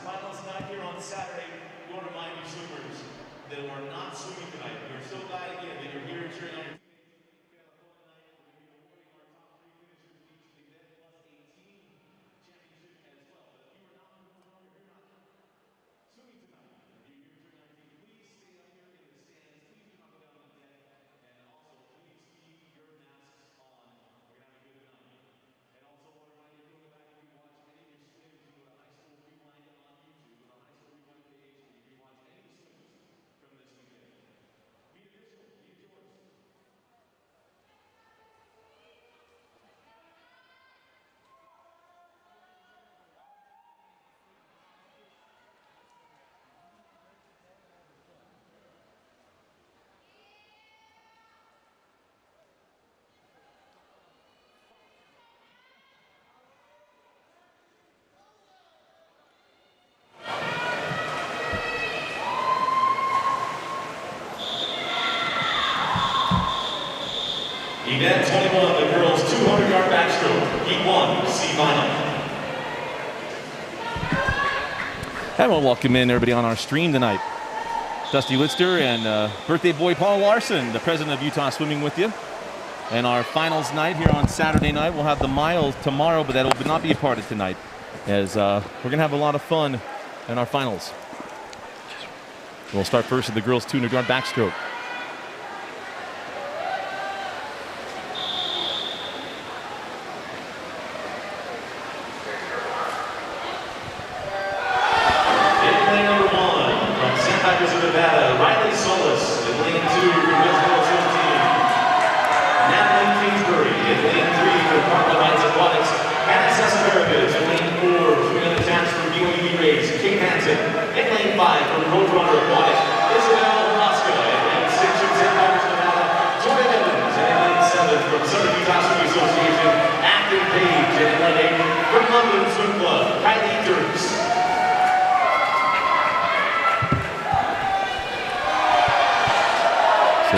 finals night here on Saturday. We want to remind you swimmers that we're not swimming tonight. We're so glad again that you're here cheering on your team. Event 21, the girls 200-yard backstroke, Heat 1, C final. I want to welcome in everybody on our stream tonight. Dusty Lister and birthday boy Paul Larson, the president of Utah Swimming, with you. And our finals night here on Saturday night. We'll have the miles tomorrow, but that will not be a part of tonight, as we're going to have a lot of fun in our finals. We'll start first with the girls 200-yard backstroke.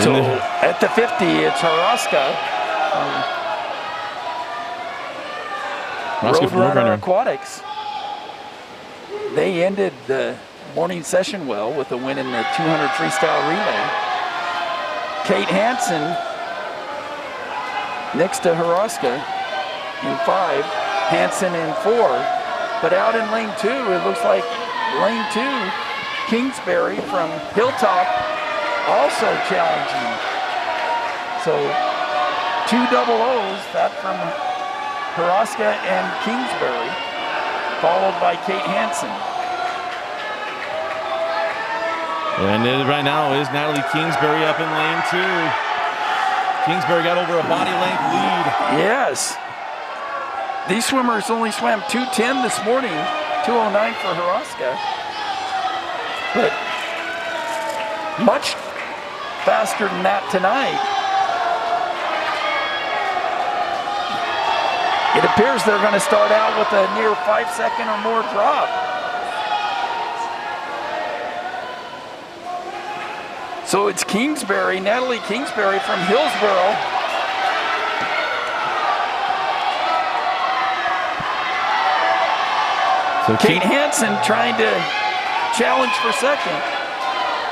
So at the 50, it's Haraska, Roadrunner Aquatics. They ended the morning session well with a win in the 200 freestyle relay. Kate Hansen next to Haraska in 5, Hansen in 4. But out in lane 2, it looks like lane 2, Kingsbury from Hilltop also challenging. So 2 double O's, that from Haraska and Kingsbury, followed by Kate Hansen. And right now is Natalie Kingsbury up in lane 2. Kingsbury got over a body length lead. Yes. These swimmers only swam 2:10 this morning, 2:09 for Haraska. But much faster than that tonight. It appears they're going to start out with a near 5-second or more drop. So it's Kingsbury, Natalie Kingsbury from Hillsboro. So Kate Hansen trying to challenge for second.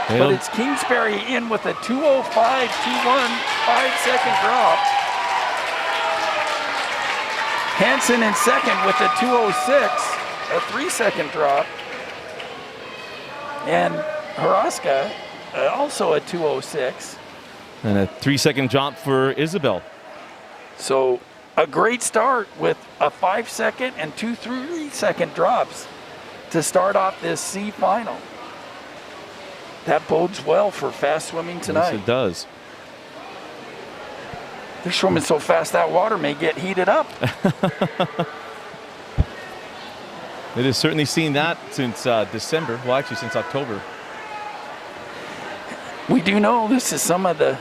But it's Kingsbury in with a 2:05.21, 5-second drop. Hansen in second with a 2:06, a 3-second drop. And Haraska also a 2:06. And a 3-second drop for Isabel. So a great start with a 5-second and 2 3-second drops to start off this C final. That bodes well for fast swimming tonight. Yes, it does. They're swimming so fast that water may get heated up. It has certainly seen that since December. Well, actually since October. We do know this is some of the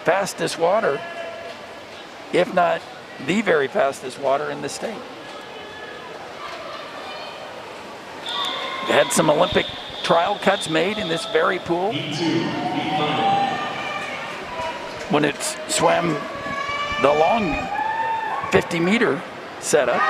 fastest water, if not the very fastest water in the state. We had some Olympic trial cuts made in this very pool when it swam the long 50-meter setup.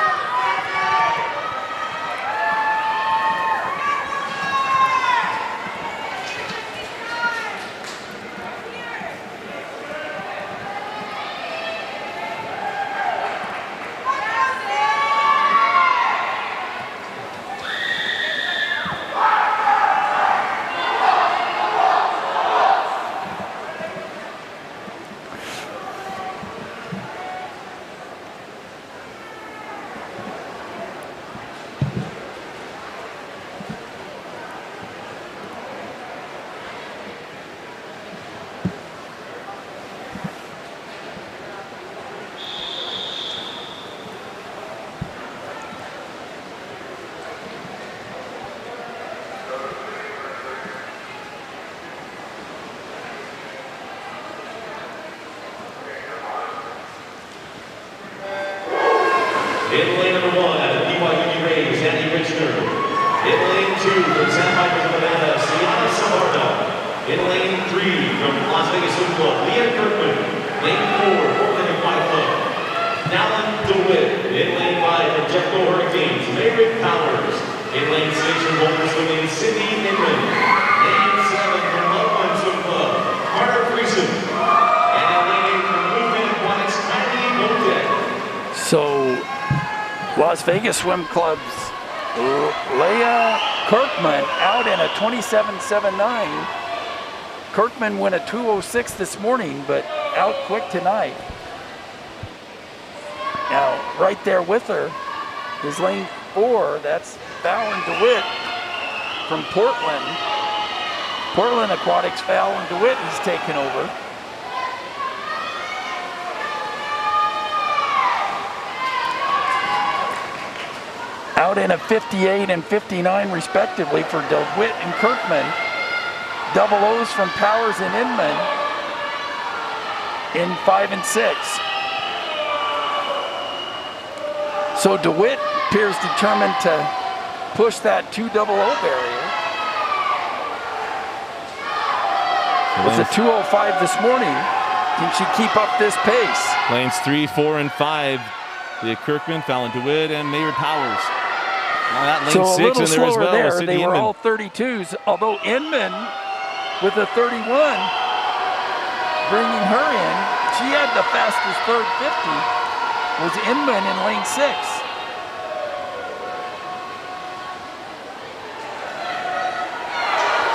In lane number 1 out of BYU Rays, Andy Richner. In lane 2 from Sandpipers of Nevada, Sienna Savarno. In lane 3 from Las Vegas Swim Club, Leah Kirkman. Lane 4, Portland Aquatic Club, Nalin DeWitt. In lane 5 from Jeffco Hurricanes, Maverick Powers. In lane 6 from Boulder Swimming, Sydney Inman. Lane 7 from Loveland Swim Club, Carter Friesen. And in lane 8 from Movement Aquatics, Kylie Motek. So, Las Vegas Swim Club's Leah Kirkman out in a 27.79. Kirkman went a 2:06 this morning, but out quick tonight. Now, right there with her is lane 4. That's Fallon DeWitt from Portland. Portland Aquatics, Fallon DeWitt has taken over. Out in a 58 and 59 respectively for DeWitt and Kirkman. Double O's from Powers and Inman in 5 and 6. So DeWitt appears determined to push that 2 double O barrier. It was a 2:05 this morning. Can she keep up this pace? Lanes 3, 4, and 5. The Kirkman, Fallon DeWitt, and Mayor Powers. Now that lane So a 6 little in there as slower well. there. Sydney They were Inman. all 32s, although Inman with a 31, bringing her in. She had the fastest third 50, was Inman in lane 6.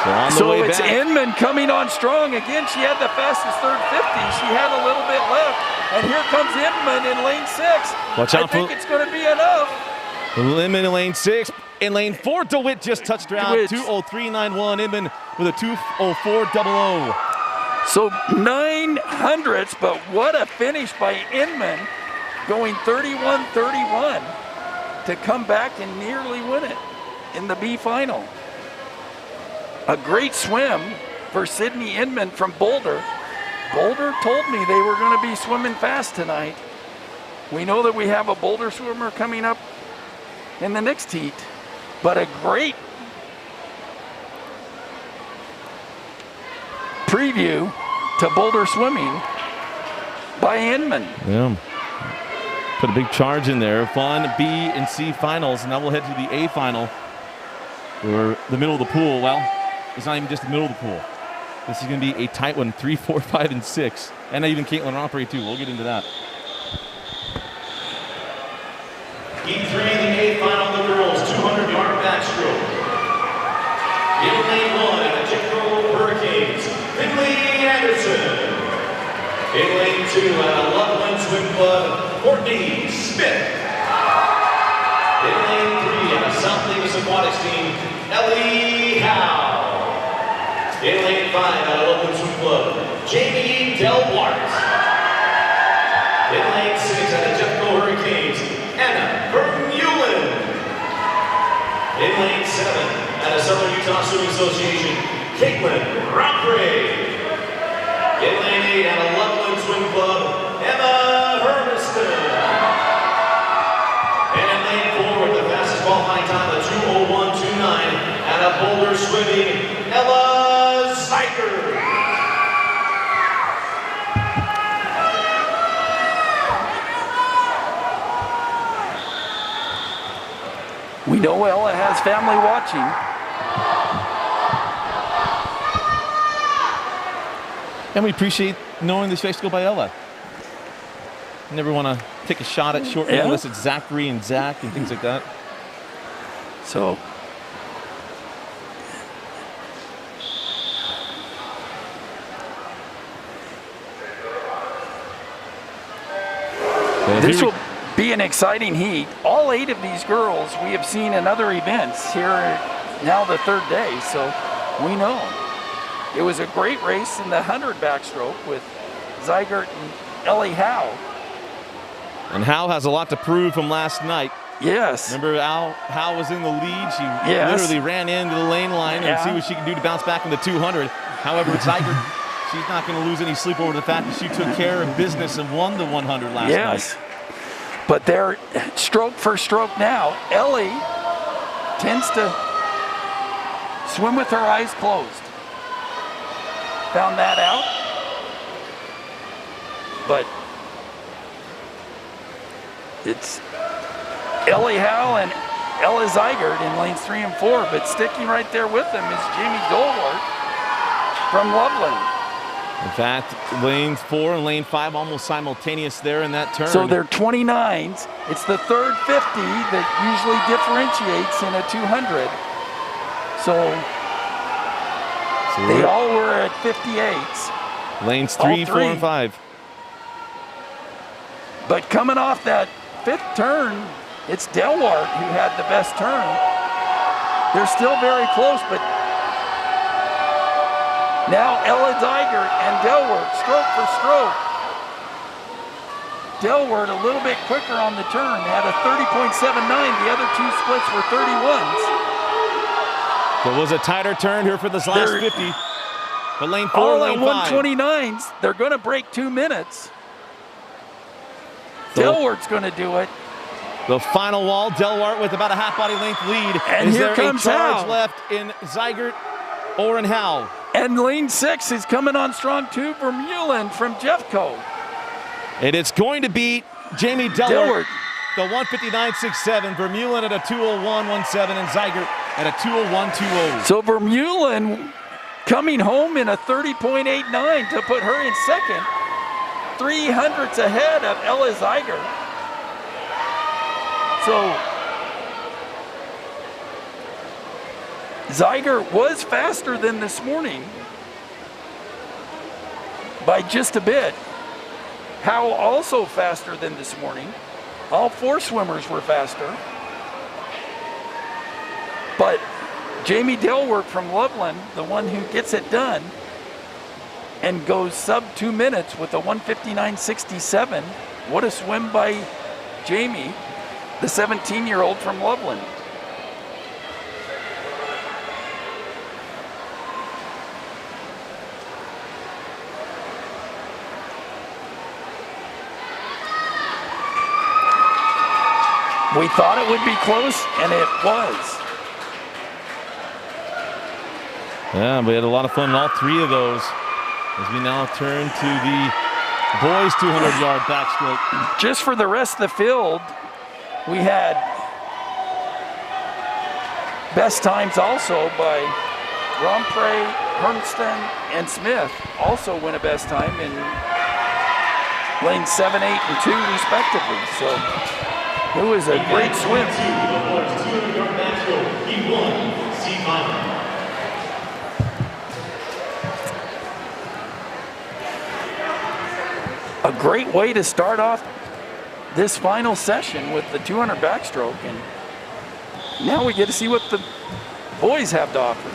So on the way it's back. Inman coming on strong. Again, she had the fastest third 50. She had a little bit left. And here comes Inman in lane 6. Watch out I think it's going to be enough. Inman in lane 6. In lane 4, DeWitt just touched around. DeWitt. 2:03.91. Inman with a 2:04.00. So 900ths, but what a finish by Inman, going 31-31 to come back and nearly win it in the B final. A great swim for Sydney Inman from Boulder. Boulder told me they were going to be swimming fast tonight. We know that we have a Boulder swimmer coming up in the next heat, but a great preview to Boulder swimming by Inman. Yeah. Put a big charge in there. Fun B and C finals. Now we'll head to the A final. Or the middle of the pool. Well, it's not even just the middle of the pool. This is going to be a tight one, 3, 4, 5, and 6. And even Caitlin Rompery too. We'll get into that. Heat 3, the A final, the girls, 200-yard backstroke. In lane 1, at the Jeffco Hurricanes, Finley Anderson. In lane 2, at a Loveland Swim Club, Courtney Smith. In lane 3, at a South Davis Aquatics team, Ellie Howe. In lane 5, at a Loveland Swim Club, Jamie Delwart. In lane 6, at a Jeffco Hurricanes, Anna Vermeulen. In lane 7, at a Southern Utah Swimming Association, Caitlin Rompery. In lane 8, at a Loveland Swim Club, Emma Hermiston. And in lane 4, with the fastest qualifying time of 2:01.29, at a Boulder Swimming, Ella Zeiger. We know Ella has family watching. And we appreciate knowing the spectacle by Ella. Never want to take a shot at short Yeah. unless it's Zachary and Zach and things like that. So this will be an exciting heat. All 8 of these girls we have seen in other events here now the 3rd day, so we know. It was a great race in the 100 backstroke with Zeigert and Ellie Howe. And Howe has a lot to prove from last night. Yes. Remember Howe was in the lead. She Yes. literally ran into the lane line and Yeah. see what she can do to bounce back in the 200. However, Zeigert, she's not going to lose any sleep over the fact that she took care of business and won the 100 last night. Yes. But they're stroke for stroke now. Ellie tends to swim with her eyes closed. Found that out. But it's Ellie Howe and Ella Zeigert in lanes 3 and 4, but sticking right there with them is Jamie Dolwart from Loveland. In fact, lane 4 and lane 5 almost simultaneous there in that turn. So they're 29s. It's the third 50 that usually differentiates in a 200. So they all were at 58s. Lanes 3, 4, and 5. But coming off that 5th turn, it's Delwart who had the best turn. They're still very close, but now Ella Zeigert and Delwart, stroke for stroke. Delwart a little bit quicker on the turn, had a 30.79. The other two splits were 31s. There was a tighter turn here for this last 50. But lane 4, all lane 5. 129s. They're going to break 2 minutes. Delwart's going to do it. The final wall, Delwart with about a half body length lead. And is here there comes a charge Howe. left in Zeigert or in Howe? And lane 6 is coming on strong too, Vermeulen from Jeffco. And it's going to beat Jamie Delwart. The 159.67, Vermeulen at a 201.17, and Zeigert at a 201.20. So Vermeulen coming home in a 30.89 to put her in second. 300ths ahead of Ella Zeigert. So Zeigert was faster than this morning by just a bit. Howe also faster than this morning. All 4 swimmers were faster. But Jamie Delwart from Loveland, the one who gets it done and goes sub 2 minutes with a 159.67. What a swim by Jamie, the 17-year-old from Loveland. We thought it would be close, and it was. Yeah, we had a lot of fun in all 3 of those. As we now turn to the boys' 200-yard backstroke. Just for the rest of the field, we had best times also by Rompre, Hermston, and Smith. Also win a best time in lanes 7, 8, and 2 respectively. So it was a great swim. The boys' 200-yard backstroke. He won C5. A great way to start off this final session with the 200 backstroke, and now we get to see what the boys have to offer.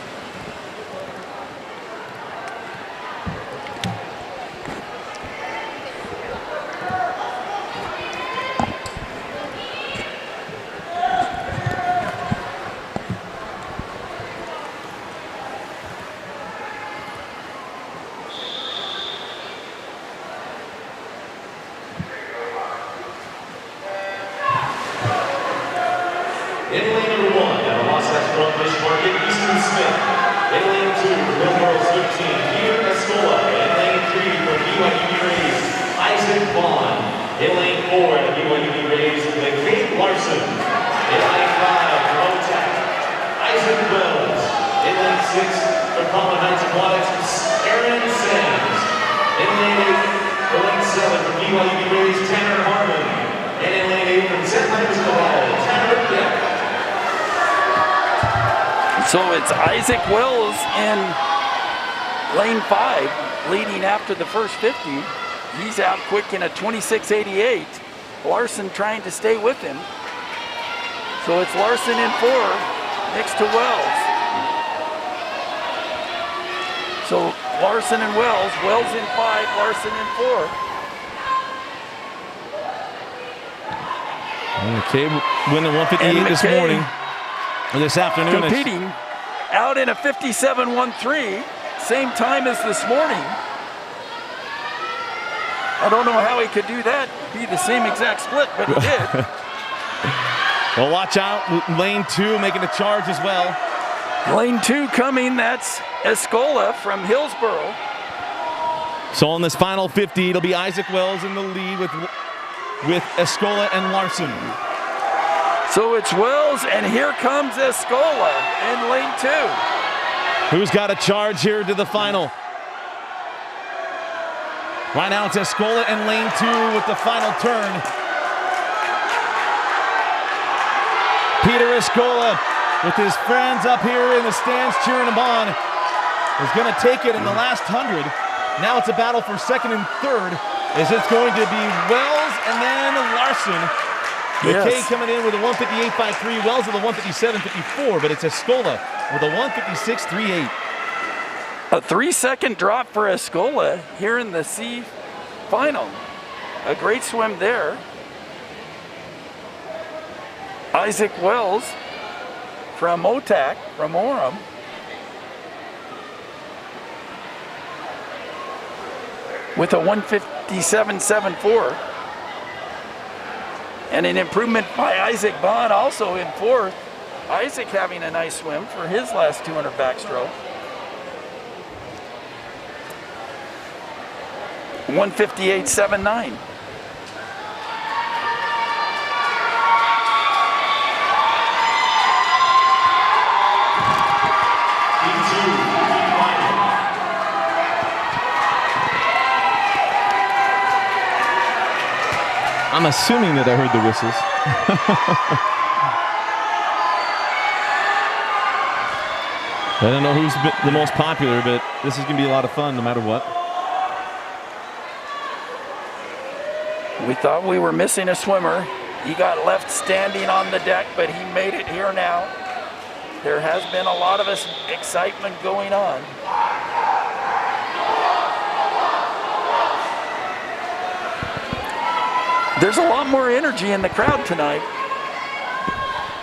In lane number 1, at Wasatch Front Fish Market, Easton Smith. In lane 2, Millborough 15, Peter Escola. In lane 3, from BYUB Rays, Isaac Vaughn. In lane 4, at BYUB Rays, McCabe Larson. In lane 5, from OTAC, Isaac Wells. In lane 6, from Common Heights Aquatics, Aaron Sands. In lane 8, for lane 7, from BYUB Rays, Tanner Harmon. And in lane 8, from St. Michael's Cabal, Tanner Beck. So it's Isaac Wells in lane 5, leading after the first 50. He's out quick in a 26.88. Larson trying to stay with him. So it's Larson in 4 next to Wells. So Larson and Wells, Wells in 5, Larson in 4. And McCabe winning 158 this morning. Or this afternoon. Competing out in a 57.13, same time as this morning. I don't know how he could do that, be the same exact split, but he did. Well, watch out. Lane 2 making a charge as well. Lane 2 coming, that's Escola from Hillsboro. So on this final 50, it'll be Isaac Wells in the lead with Escola and Larson. So it's Wells, and here comes Escola in lane 2. Who's got a charge here to the final? Right now it's Escola in lane 2 with the final turn. Peter Escola with his friends up here in the stands cheering him on is going to take it in the last 100. Now it's a battle for second and third, as it's going to be Wells and then Larson. McKay coming in with a 158.53, Wells with a 157.54, but it's Escola with a 156.38. A 3-second drop for Escola here in the C final. A great swim there. Isaac Wells from OTAC, from Orem. With a 157.74. And an improvement by Isaac Bond also in fourth. Isaac having a nice swim for his last 200 backstroke. 158.79. I'm assuming that I heard the whistles. I don't know who's the most popular, but this is going to be a lot of fun no matter what. We thought we were missing a swimmer. He got left standing on the deck, but he made it here now. There has been a lot of excitement going on. There's a lot more energy in the crowd tonight.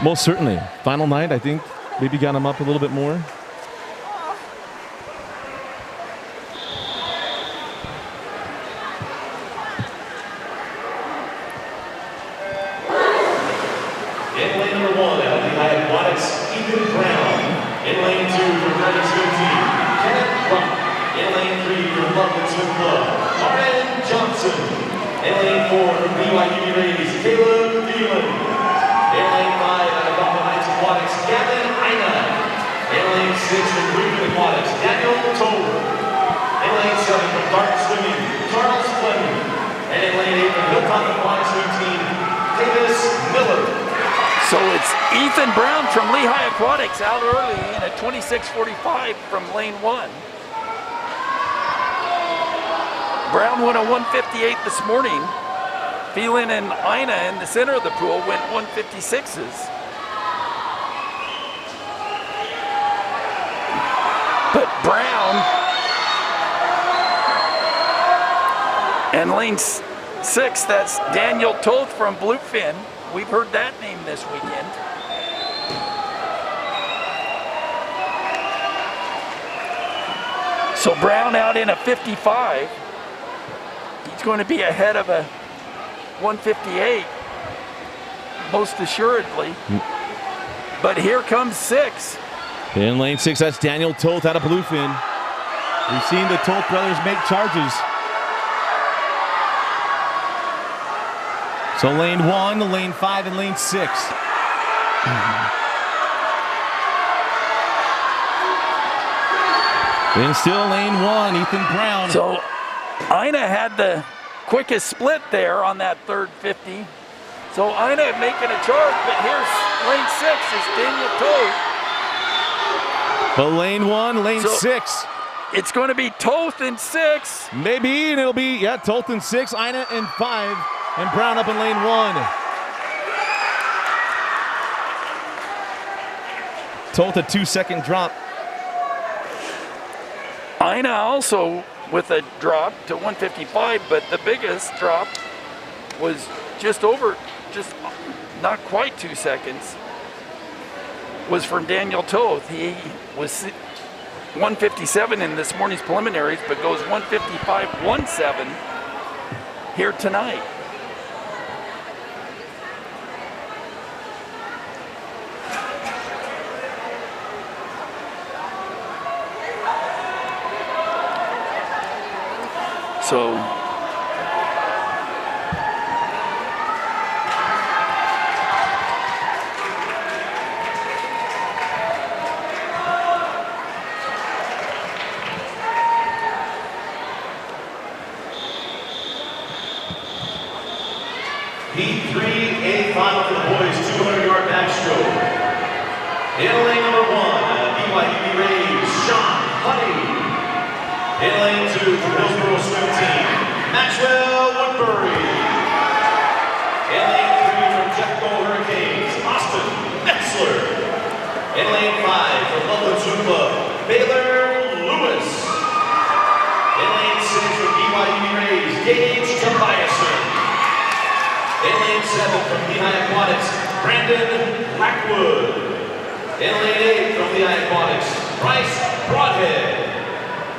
Most certainly. Final night, I think, maybe got him up a little bit more. In lane number 1, out of the Aquatics, Ethan Brown. In lane 2 for Breaststroke Swim Team, Kenneth Rupp. In lane 3 for Loveland Swim Club, Ryan Johnson. In lane 4 for BYU Rays, Caleb Thielen. In lane 5 out of Dolphin Heights Aquatics, Gavin Ina. In lane 6 for Greenwood Aquatics, Daniel Tover. In lane 7 for Dark Swimming, Charles Fleming. And in lane 8 for Hilltop Aquatics Swim Team, Davis Miller. So it's Ethan Brown from Lehigh Aquatics out early in a 26.45 from lane 1. Brown went a 158 this morning. Phelan and Ina in the center of the pool went 156s. But Brown and lane 6, that's Daniel Toth from Bluefin. We've heard that name this weekend. So Brown out in a 55. He's going to be ahead of a 158, most assuredly. But here comes 6. In lane 6, that's Daniel Toth out of Bluefin. We've seen the Toth brothers make charges. So lane 1, lane 5, and lane 6. And still lane 1, Ethan Brown. So Ina had the quickest split there on that third 50. So Ina making a charge, but here's lane 6 is Daniel Toth. But lane 1, lane 6. It's going to be Toth in 6. Maybe, and it'll be, yeah, Toth in 6, Ina in 5, and Brown up in lane 1. Toth a 2-second drop. Ina also with a drop to 155, but the biggest drop was just not quite 2 seconds, was from Daniel Toth. He was 157 in this morning's preliminaries, but goes 155.17 here tonight. So Heat 3A final for the boys, 200-yard backstroke. In lane number 1, BYU Rays, Sean Honey. In lane 2 for Hillsborough swim team, Maxwell Woodbury. In lane 3 from Jeffco Hurricanes, Austin Metzler. In lane 5 from Loveland Swim Club, Baylor Lewis. In lane 6 from BYU Rays, Gage Tobiasen. In lane 7 from Lehigh Aquatics, Brandon Blackwood. In lane 8 from Lehigh Aquatics, Bryce Broadhead.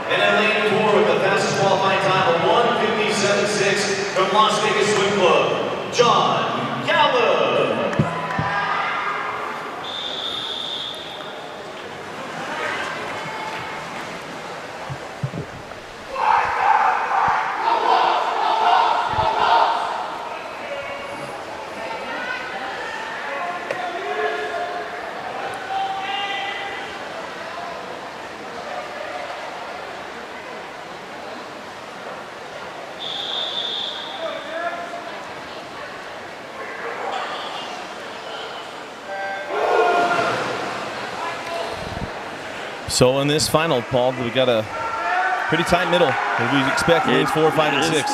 And in lane 4 with the fastest qualifying time of 1:57.6 from Las Vegas Swim Club, John Gallup. So in this final, Paul, we got a pretty tight middle. We expect lanes 4, 5, and 6.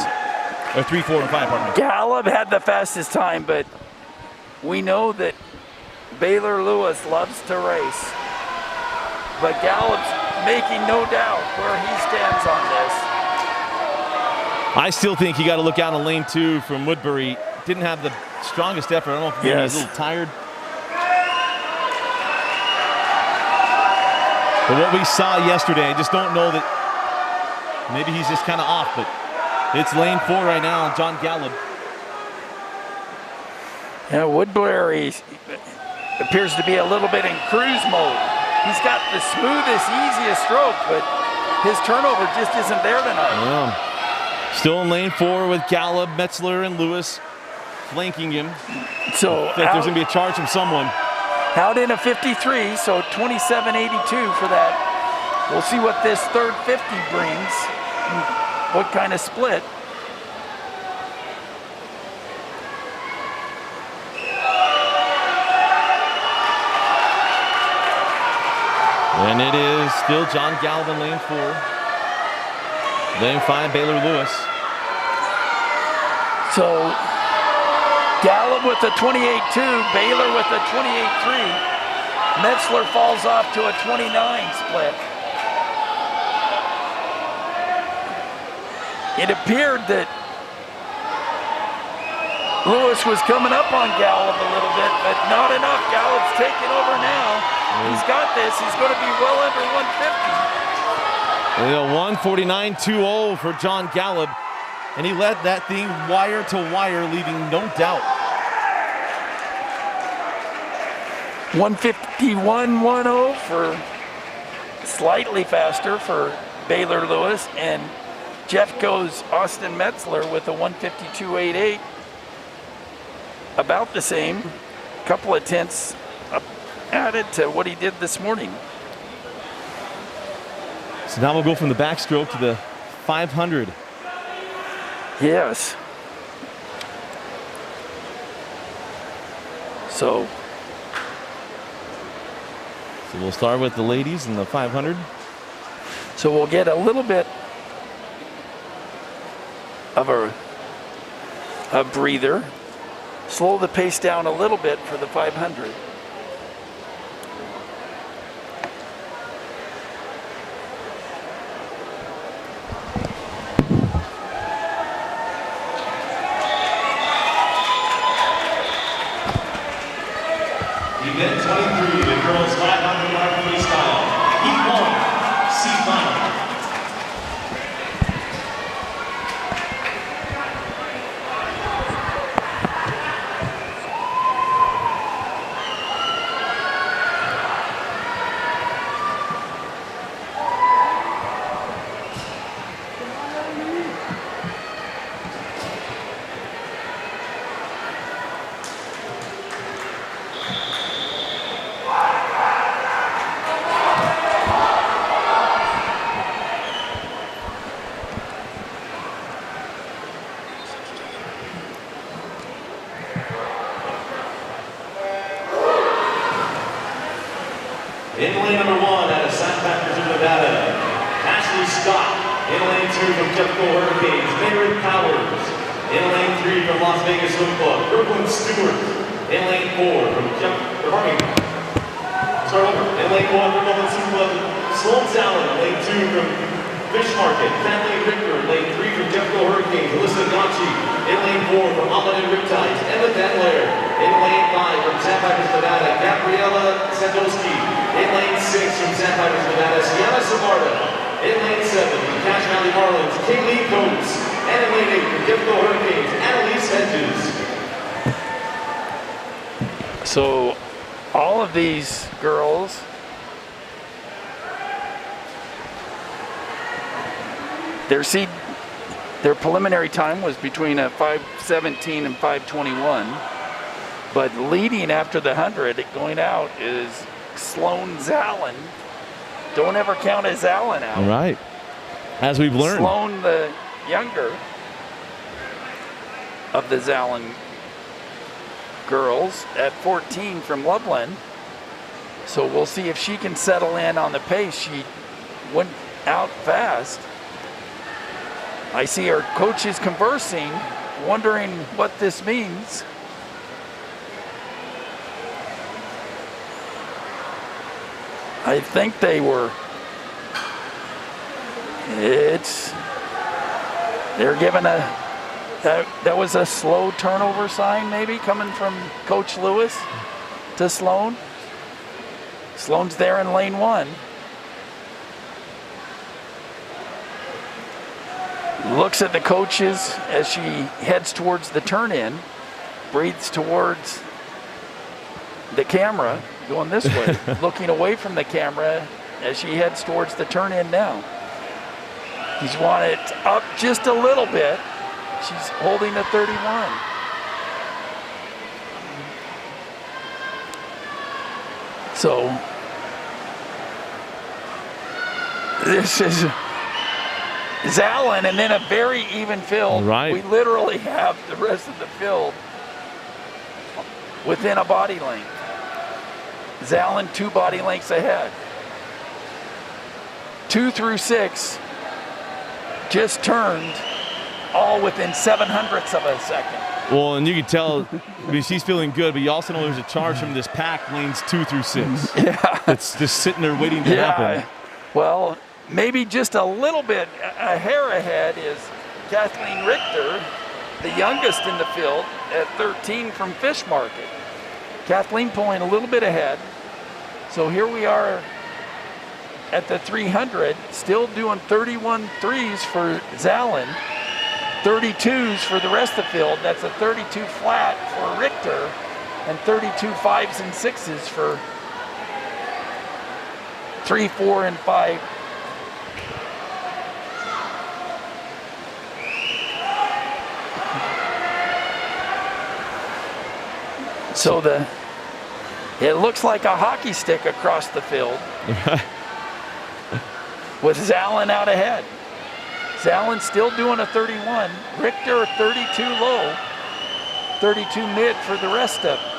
Or 3, 4, and 5, pardon me. Gallup had the fastest time, but we know that Baylor Lewis loves to race. But Gallup's making no doubt where he stands on this. I still think you got to look out in lane 2 from Woodbury. Didn't have the strongest effort. I don't know if maybe he's a little tired. But what we saw yesterday, I just don't know that maybe he's just kind of off, but it's lane 4 right now, John Gallup. Yeah, Woodbury appears to be a little bit in cruise mode. He's got the smoothest, easiest stroke, but his turnover just isn't there tonight. Yeah. Still in lane 4 with Gallup, Metzler, and Lewis flanking him. So I think there's going to be a charge from someone. Out in a 53, so 27.82 for that. We'll see what this third 50 brings, what kind of split. And it is still John Gallup in lane 4. Lane 5, Baylor Lewis. So Gallup with a 28.2, Baylor with a 28.3. Metzler falls off to a 29 split. It appeared that Lewis was coming up on Gallup a little bit, but not enough. Gallup's taking over now. He's got this. He's going to be well under 150. 1:49.20 for John Gallup. And he led that thing wire to wire, leaving no doubt. 151.10 for slightly faster for Baylor Lewis, and Jeffco's Austin Metzler with a 152.88. About the same, couple of tenths added to what he did this morning. So now we'll go from the backstroke to the 500. Yes. So we'll start with the ladies in the 500. So we'll get a little bit of a breather. Slow the pace down a little bit for the 500. Event 23, the girls 500-yard freestyle. Heat 1, C final. In lane number 1 out of St. Patrick's of Nevada, Ashley Scott. In lane 2 from Typical Hurricanes, Mary Powers. In lane 3 from Las Vegas Hook Club, Brooklyn Stewart. In lane 4 from in lane 1 from Brooklyn Stewart, Sloan Allen. In lane 2 from Fish Market, Kathleen Richter. In lane 3 from Typical Hurricanes, Alyssa Gauci. In lane 4 from Unlimited Riptides, Emma Denlair. In lane 5 from St. Patrick's, Nevada, Gabriella Sandowski. In lane 6 from St. Patrick's, Nevada, Sienna Samarda. In lane 7 from Cache Valley Marlins, Kaylee Coates. And in lane 8 from Typical Hurricanes, Annalise Hedges. So all of these girls their preliminary time was between a 5:17 and 5:21, but leading after the 100 going out is Sloan Zallen. Don't ever count a Zallen out. Right, as we've learned. Sloan, the younger of the Zallen girls, at 14 from Loveland. So we'll see if she can settle in on the pace. She went out fast. I see our coaches conversing, wondering what this means. I think they were, they're given that was a slow turnover sign maybe coming from Coach Lewis to Sloan. Sloan's there in lane 1. Looks at the coaches as she heads towards the turn-in, breathes towards the camera, going this way, looking away from the camera as she heads towards the turn-in now. He's wanted it up just a little bit. She's holding a 31. So this is Zallen, and then a very even field. Right. We literally have the rest of the field within a body length. Zallen 2 body lengths ahead. 2 through 6 just turned, all within 7/100ths of a second. Well, and you can tell, I mean, she's feeling good, but you also know there's a charge from this pack, lanes 2 through 6. Yeah. It's just sitting there waiting to happen. Well, maybe just a little bit, a hair ahead is Kathleen Richter, the youngest in the field, at 13 from Fish Market. Kathleen pulling a little bit ahead. So here we are at the 300, still doing 31 threes for Zallen, 32s for the rest of the field. That's a 32 flat for Richter, and 32 5s and 6s for 3, 4, and 5. So it looks like a hockey stick across the field with Zallen out ahead. Zallen still doing a 31. Richter 32 low, 32 mid for the rest of them.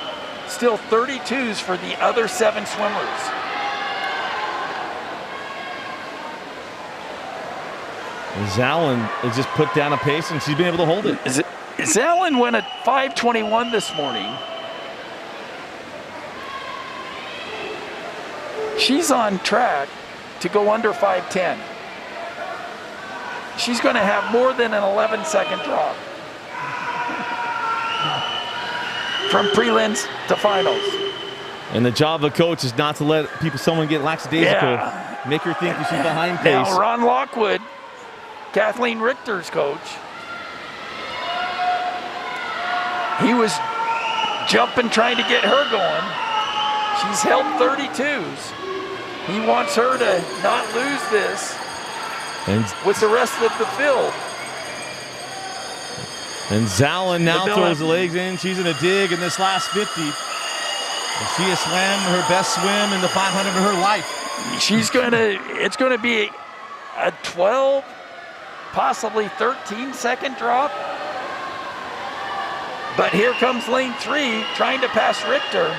Still 32s for the other 7 swimmers. Zallen has just put down a pace, and she's been able to hold it. Zallen went at 5:21 this morning. She's on track to go under 5:10. She's going to have more than an 11-second drop from prelims to finals. And the job of a coach is not to let someone get lackadaisical, make her think that she's behind pace. Now Ron Lockwood, Kathleen Richter's coach, he was jumping trying to get her going. She's held 32s. He wants her to not lose this with the rest of the field. And Zallen now throws the legs in. She's in a dig in this last 50. She has swam her best swim in the 500 of her life. It's going to be a 12, possibly 13-second drop. But here comes lane 3 trying to pass Richter.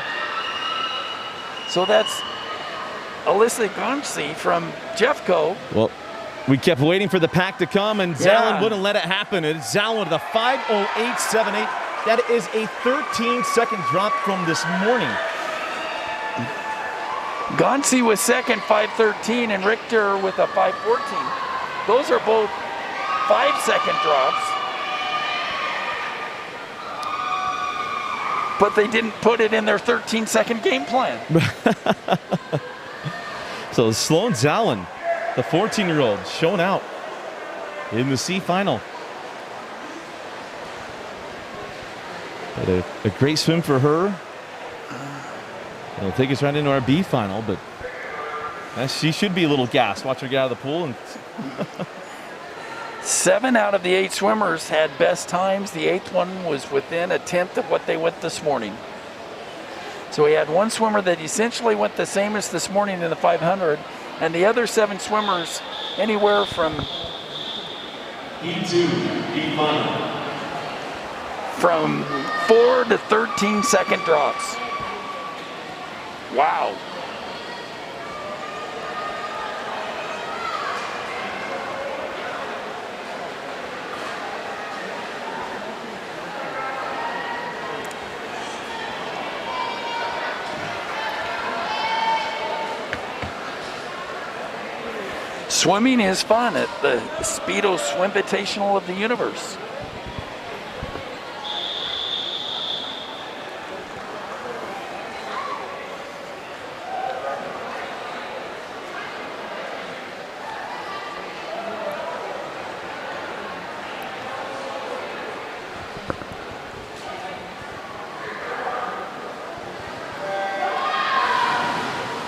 So that's Alyssa Gonsi from Jeffco. Well, we kept waiting for the pack to come, and Zalin wouldn't let it happen. It's Zalin with a 5:08.78. That is a 13-second drop from this morning. Gonsi was second, 5:13, and Richter with a 5:14. Those are both 5-second drops. But they didn't put it in their 13-second game plan. So Sloan Zalin, the 14-year-old, shown out in the C final. But a great swim for her. It'll take us right into our B final, but she should be a little gassed. Watch her get out of the pool. And 7 out of the 8 swimmers had best times. The 8th one was within a tenth of what they went this morning. So we had one swimmer that essentially went the same as this morning in the 500, and the other 7 swimmers anywhere from E2, B final. From 4 to 13-second drops. Wow. Swimming is fun at the Speedo Swimvitational of the universe.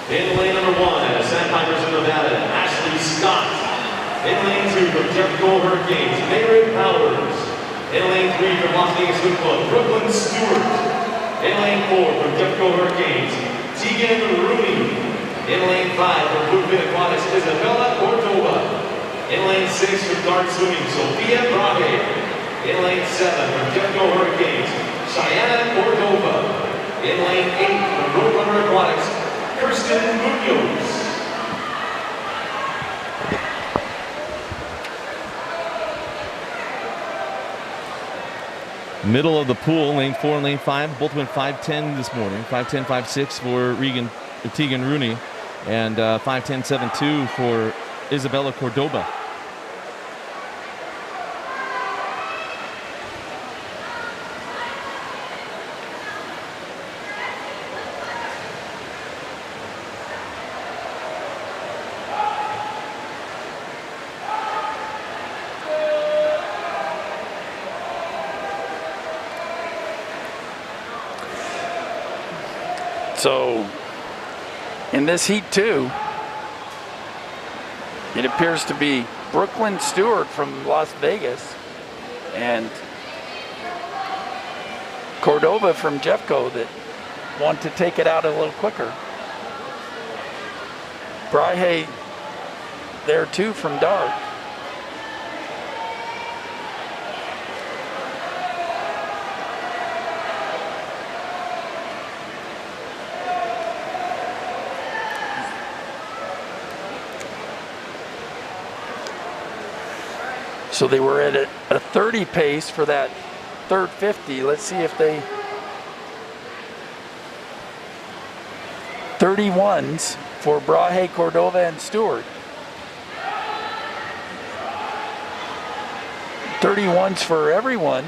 In lane number 1, Sandpipers of Nevada, Ashley Scott. In lane 2 from Jeffco Hurricanes, Mayrid Powers. In lane 3 from Las Vegas Swim Club, Brooklyn Stewart. In lane 4 from Jeffco Hurricanes, Tegan Rooney. In lane 5 from Bluefin Aquatics, Isabella Cordova. In lane 6 from Dart Swimming, Sophia Brahe. In lane 7 from Jeffco Hurricanes, Cheyenne Cordova. In lane 8 from Roadrunner Aquatics, Kirsten Munoz. Middle of the pool, lane 4 and lane 5, both went 5:10 this morning. 5:10, 5:6 for Tegan Rooney, and 5:10, 7:2 for Isabella Cordova. So, in this heat too, it appears to be Brooklyn Stewart from Las Vegas and Cordova from Jeffco that want to take it out a little quicker. Brahe there too from Dart. So they were at a 30 pace for that third 50. Let's see if they 31s for Brahe, Cordova, and Stewart. 31s for everyone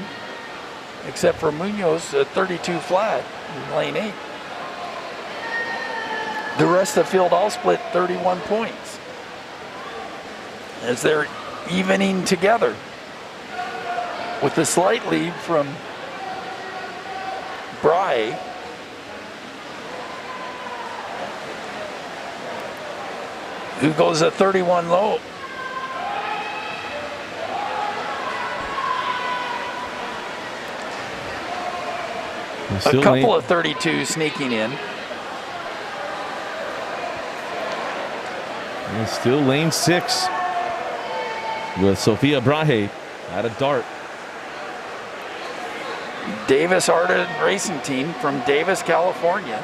except for Munoz, 32 flat in lane 8. The rest of the field all split 31 points as they're evening together with a slight lead from Brahe, who goes a 31 low. A couple of 32 sneaking in. And still lane 6 with Sophia Brahe at a Dart. Davis Arden Racing Team from Davis, California.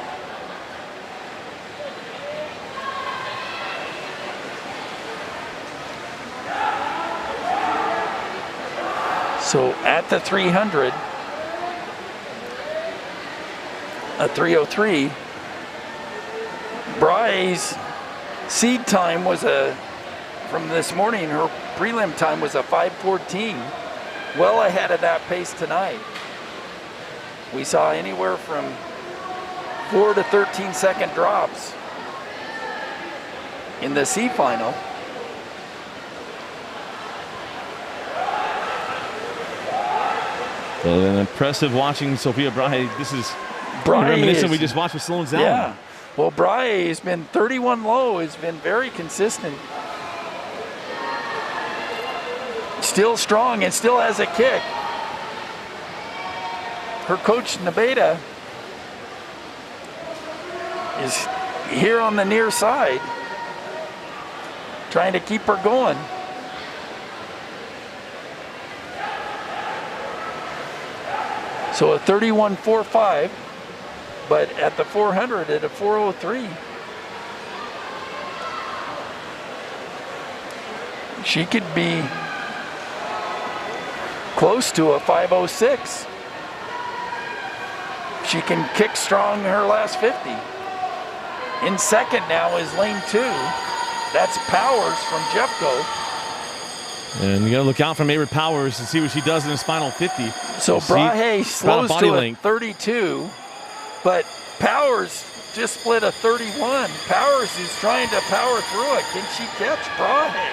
So at the 300, a 3:03, Bry's seed time was from this morning, her prelim time was a 5:14, well ahead of that pace tonight. We saw anywhere from 4 to 13 second drops in the C final. Well, an impressive watching Sophia Brahe. This is Brahe reminiscent we just watched with Sloan Zalman. Yeah. Well, Brahe has been 31 low, has been very consistent. Still strong and still has a kick. Her coach, Nebeda, is here on the near side, trying to keep her going. So a 31.45, but at the 400 at a 4:03. She could be close to a 5:06. She can kick strong her last 50. In second now is lane 2. That's Powers from Jeffco. And you got to look out for Maverick Powers to see what she does in this final 50. So Brahe slows to a length. 32, but Powers just split a 31. Powers is trying to power through it. Can she catch Brahe?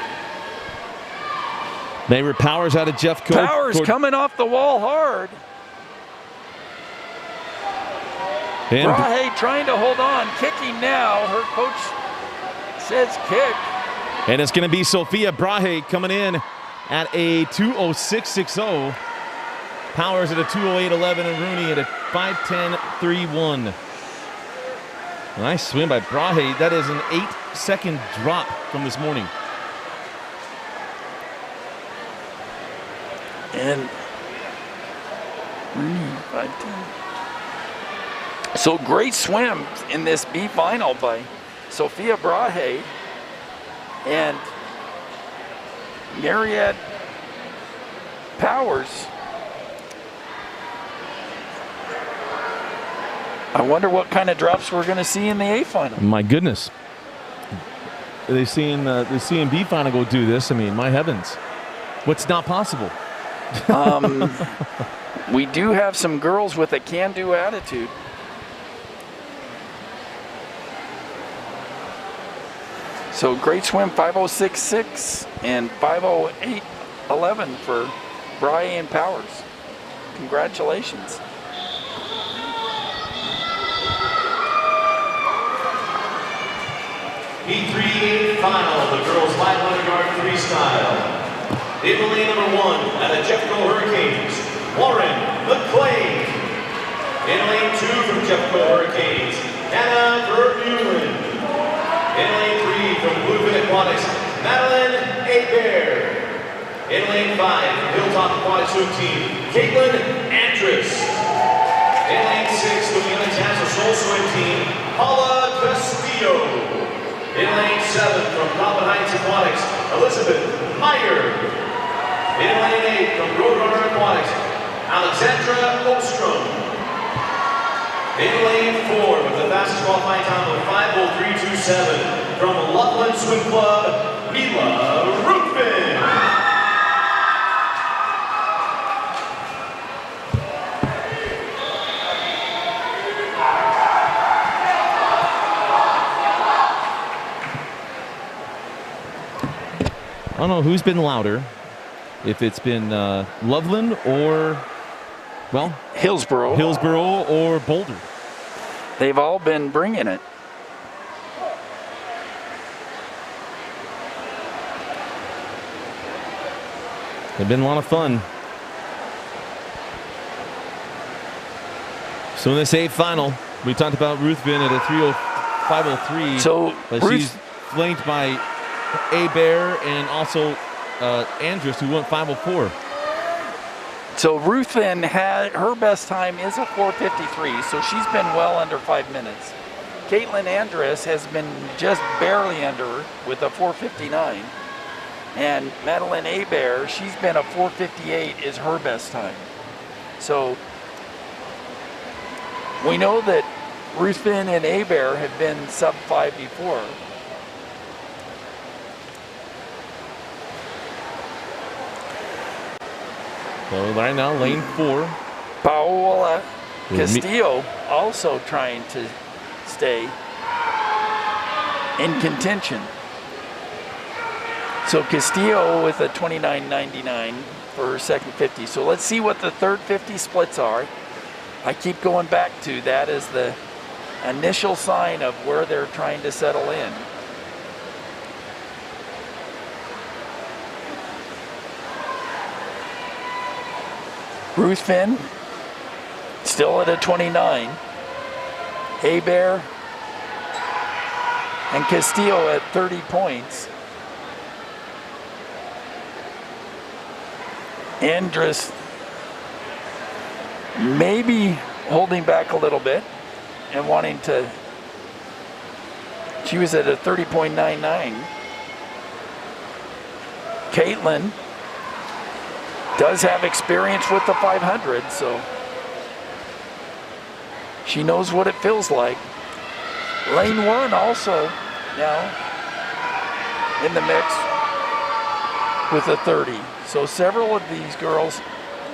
Maverick Powers out of Jeffco. Powers coming off the wall hard. And Brahe trying to hold on, kicking now. Her coach says kick. And it's going to be Sophia Brahe coming in at a 2:06.60. Powers at a 2:08.11 and Rooney at a 5:10.31. Nice swim by Brahe. That is an 8-second drop from this morning. And Rooney 5:10. So great swim in this B final by Sophia Brahe. And Mariette Powers. I wonder what kind of drops we're going to see in the A final. My goodness. They seeing the C and B final go do this. I mean, my heavens. What's not possible? We do have some girls with a can-do attitude. So great swim, 5:06.6 and 5:08.11 for Brahe and Powers. Congratulations. Heat 3 final, the girls 500-yard freestyle. In the lane number 1 at the Jeffco Hurricanes, Lauren McClain. In lane 2 from Jeffco Hurricanes, Anna Vermeulen. In lane 3 from Bluefin Aquatics, Madeline Hebert. In lane 5 from Hilltop Aquatics Swim Team, Caitlin Andrus. In lane 6 from the Unattainable Soul Swim Team, Paula Castillo. In lane 7 from Robin Heights Aquatics, Elizabeth Meyer. In lane 8 from Roadrunner Aquatics, Alexandra Ostrom. In lane 4 with the fastest qualifying time of 5:03.27 from Loveland Swim Club, Mila Ruthven. I don't know who's been louder, if it's been Loveland or, well, Hillsborough or Boulder. They've all been bringing it. They've been a lot of fun. So in this A final, we talked about Ruthven at a 3:05.03. So but she's flanked by Hebert and also Andrus, who went 5:04. So Ruthven had her best time is a 4:53, so she's been well under 5 minutes. Caitlin Andrus has been just barely under with a 4:59. And Madeline Hebert, she's been a 4:58 is her best time. So we know that Ruthven and Hebert have been sub 5 before. So right now, lane 4. Paola Castillo also trying to stay in contention. So Castillo with a 29.99 for her second 50. So let's see what the third 50 splits are. I keep going back to that as the initial sign of where they're trying to settle in. Ruthven still at a 29. Hebert and Castillo at 30 points. Andrus maybe holding back a little bit and wanting to, she was at a 30.99. Caitlin does have experience with the 500, so she knows what it feels like. Lane 1 also now in the mix with a 30. So several of these girls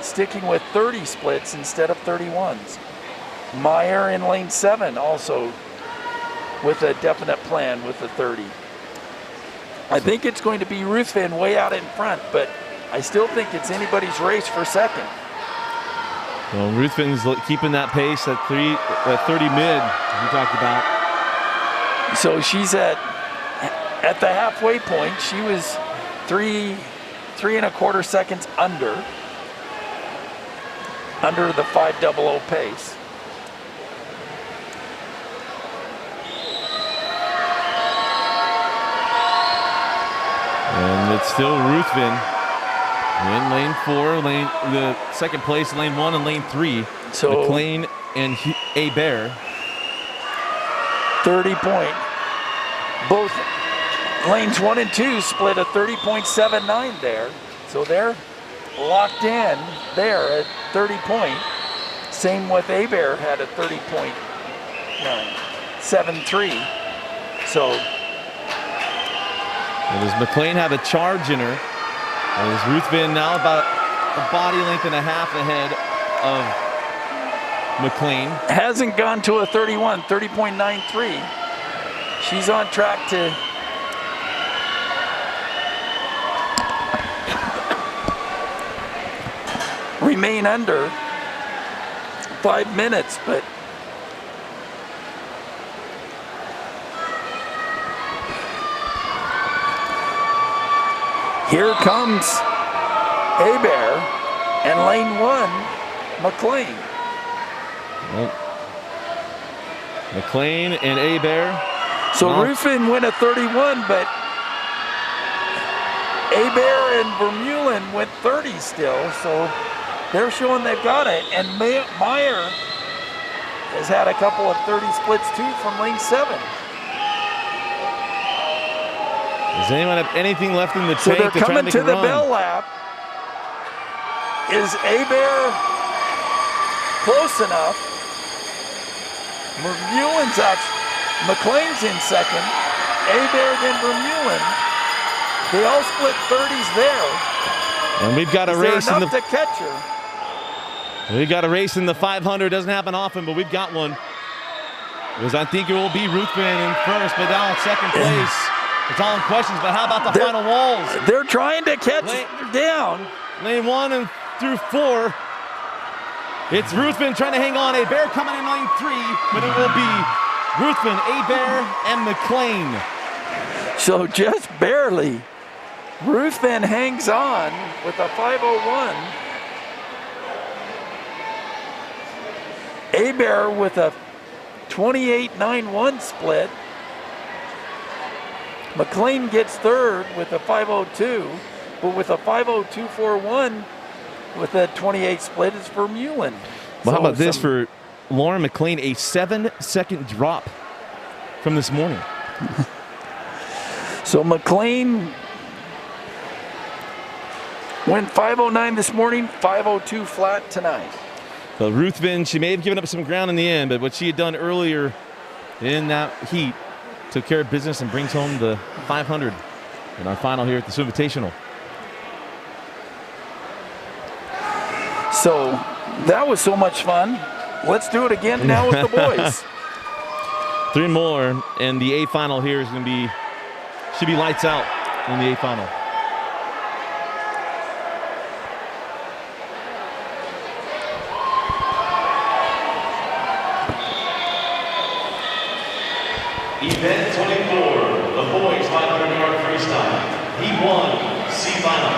sticking with 30 splits instead of 31s. Meyer in lane 7 also with a definite plan with a 30. I think it's going to be Ruthven way out in front, but I still think it's anybody's race for second. Well, Ruthven's keeping that pace at 30 mid we talked about. So she's at the halfway point. She was 3.25 seconds under the 5:00 pace. And it's still Ruthven in lane 4, the second place, lane 1 and lane 3. So McLean and Hebert. 30 point. Both lanes 1 and 2 split a 30.79 there. So they're locked in there at 30 point. Same with Hebert had a 30.73. So does McLean have a charge in her? And is Ruthven now about a body length and a half ahead of McLean? Hasn't gone to a 31, 30.93. She's on track to remain under 5 minutes, but here comes Hebert and lane 1, McLean. Well, McLean and Hebert. So Ruthven went a 31, but Hebert and Vermeulen went 30 still. So they're showing they've got it. And Meyer has had a couple of 30 splits too from lane 7. Does anyone have anything left in the So tank they're coming to the run? bell lap. Is Hebert close enough? Vermeulen's actually, McLean's in second. Hebert and Vermeulen. They all split 30s there. And we've got a race in to catch her. We've got a race in the 500. Doesn't happen often, but we've got one. Because I think it will be Ruthven in first, but now in second place. It's all in questions, but how about the final walls? They're trying to catch down. Lane 1 and through 4. It's Ruthven trying to hang on. Hebert coming in lane 3, but it will be Ruthven, Hebert, and McLean. So just barely. Ruthven hangs on with a 5:01. Hebert with a 28.91 split. McLean gets third with a 5:02, but with a 5:02.41 with a 28 split is Vermeulen. Well, how about this for Lauren McLean, a 7-second drop from this morning. So McLean Went 5:09 this morning, 5:02 flat tonight. So Ruthven, she may have given up some ground in the end, but what she had done earlier in that heat took care of business and brings home the 500 in our final here at the Swimvitational. So that was so much fun. Let's do it again now with the boys. 3 more, and the A final here is going to be, should be lights out in the A final. Event 24, the boys 500-yard freestyle. Heat 1, C final.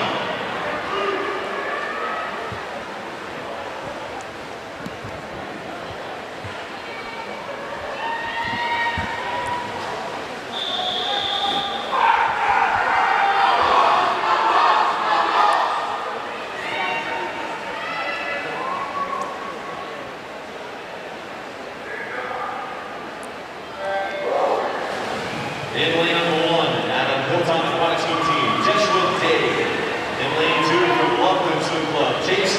In lane number 1, out of Hilltop Aquatic Swim Team, Joshua Day. In lane 2, from Loveland Swim Club, Chase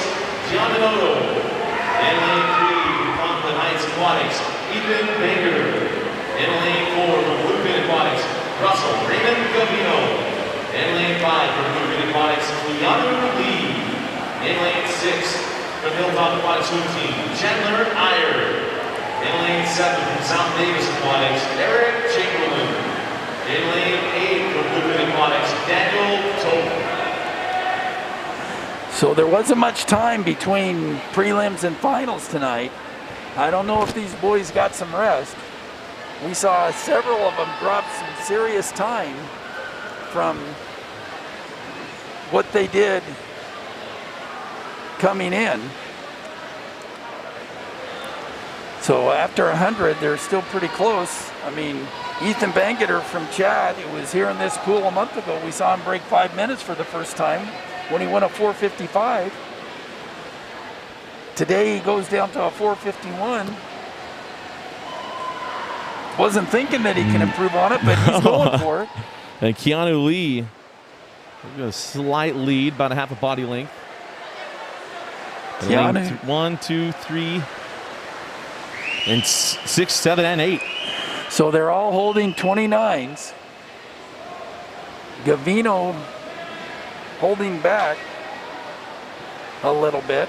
Giannotto. In lane 3, from Conklin Heights Aquatics, Ethan Baker. In lane 4, from Bluefin Aquatics, Russell Raymond Gavino. In lane 5, from Bluefin Aquatics, Keanu Lee. In lane 6, from Hilltop Aquatic Swim Team, Chandler Iyer. In lane 7, from South Davis Aquatics, Eric Chamberlain. In lane 8 from Bluefin Aquatics, Daniel Tope. So there wasn't much time between prelims and finals tonight. I don't know if these boys got some rest. We saw several of them drop some serious time from what they did coming in. So after 100, they're still pretty close. I mean, Ethan Bangeter from Chad, who was here in this pool a month ago, we saw him break 5 minutes for the first time when he went a 4:55. Today he goes down to a 4:51. Wasn't thinking that he can improve on it, but he's going for it. And Keanu Lee, a slight lead, about a half a body length. Keanu. 1, 2, 3, and 6, 7, and 8. So they're all holding 29s. Gavino holding back a little bit.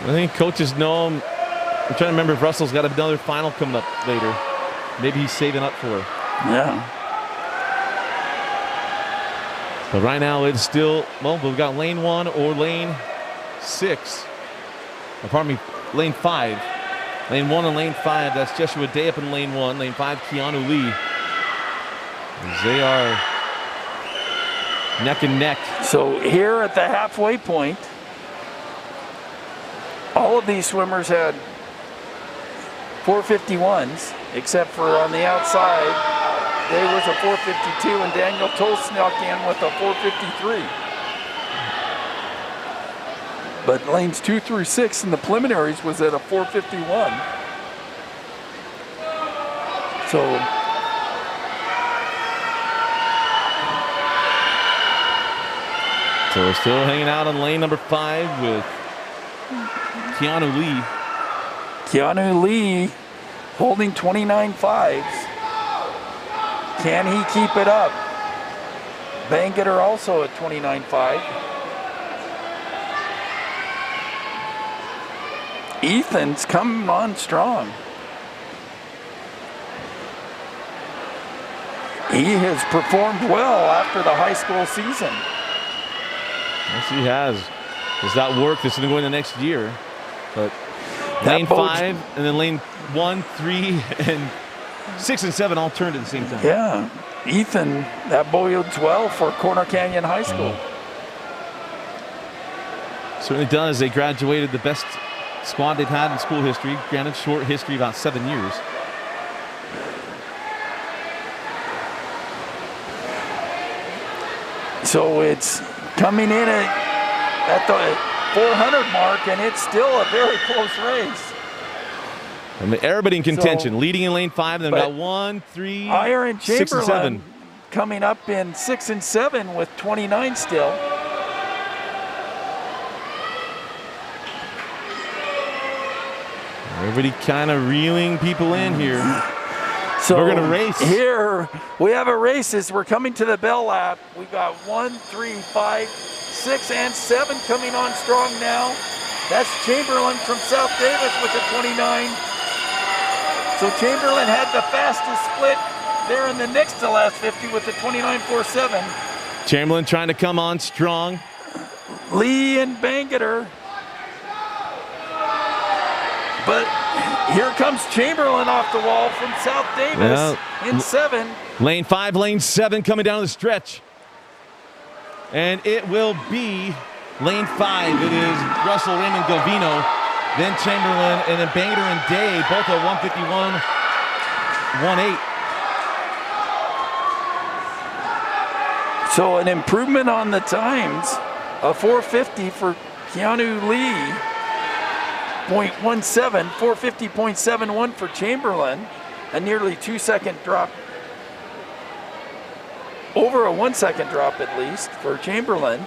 I think coaches know him. I'm trying to remember if Russell's got another final coming up later. Maybe he's saving up for it. Yeah. But right now it's still, well, we've got lane 1 or lane 6. Or pardon me, lane 5. Lane 1 and lane 5, that's Joshua Day up in lane 1. Lane 5, Keanu Lee. As they are neck and neck. So here at the halfway point, all of these swimmers had 4:51s, except for on the outside, there was a 4:52, and Daniel Toll snuck in with a 4:53. But lanes 2 through 6 in the preliminaries was at a 4:51. So we're still hanging out on lane number 5 with Keanu Lee. Keanu Lee holding 29.5s. Can he keep it up? Bangeter also at 29.5. Ethan's coming on strong. He has performed well after the high school season. Yes, he has. Does that work? This is going to go in the next year. But That lane bodes- 5 and then lane 1, 3, and 6 and 7 all turned at the same time. Yeah, Ethan, that bodes well for Corner Canyon High School. Certainly does. They graduated the best squad they've had in school history. Granted, short history, about 7 years. So it's coming in at the 400 mark, and it's still a very close race. And everybody in contention, leading in lane 5, and then got 1, 3, Iyer and 6, and 7. Chamberlain coming up in 6 and 7 with 29 still. Everybody kind of reeling people in here. So we're gonna race. Here we have a race as we're coming to the bell lap. We got 1, 3, 5, 6, and 7 coming on strong now. That's Chamberlain from South Davis with the 29. So Chamberlain had the fastest split there in the next to last 50 with the 29.47. Chamberlain trying to come on strong. Lee and Bangeter. But here comes Chamberlain off the wall from South Davis in 7. Lane 5, lane 7 coming down the stretch. And it will be lane 5. It is Russell, Raymond, Govino, then Chamberlain, and then Bangeter and Day, both at 151.18. So an improvement on the times, a 450 for Keanu Lee. 0.17, 450.71 for Chamberlain, a nearly 2-second drop, over a 1-second drop at least for Chamberlain.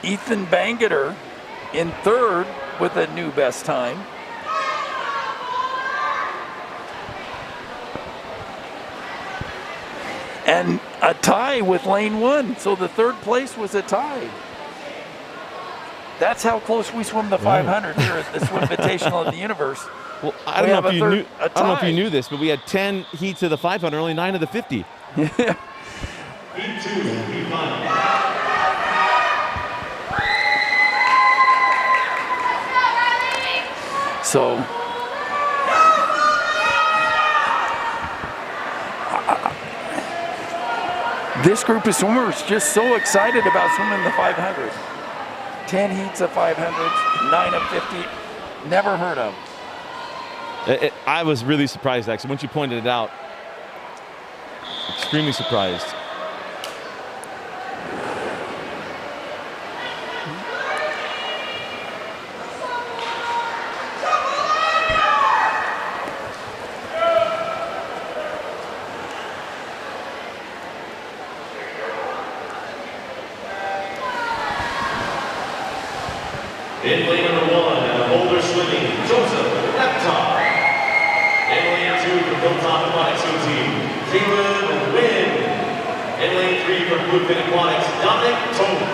Ethan Bangeter in 3rd with a new best time. And a tie with lane 1, so the 3rd place was a tie. That's how close we swim the 500 here at the Swimvitational of the Universe. Well, I don't know if you knew this, but we had 10 heats of the 500, only 9 of the 50. Heat 2, heat 1. So this group of swimmers just so excited about swimming the 500. 10 heats of 500s, 9 of 50, never heard of. I was really surprised, actually, once you pointed it out. Extremely surprised. In lane number 1, Boulder Swimming, Joseph Laptop. In lane 2 from Hilltop Aquatics team, Caleb Wynn. In lane 3 from Bluefin Aquatics, Dominic Tone.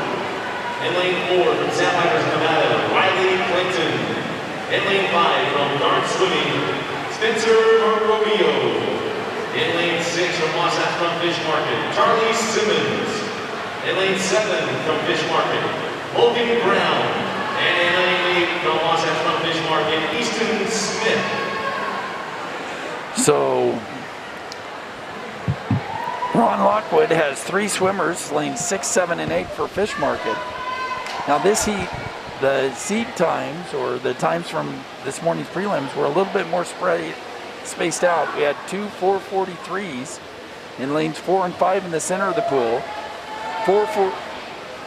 In lane 4 from Sandpipers, Nevada, Riley Clinton. In lane 5 from Dart Swimming, Spencer Romeo. In lane 6 from Wasatch Front Fish Market, Charlie Simmons. In lane 7 from Fish Market, Logan Brown. And in lane 8 from Wasatch Front Fish Market, Easton Smith. So Ron Lockwood has 3 swimmers, lanes 6, 7, and 8 for Fish Market. Now this heat, the seed times, or the times from this morning's prelims, were a little bit more spaced out. We had 2 443s in lanes 4 and 5 in the center of the pool,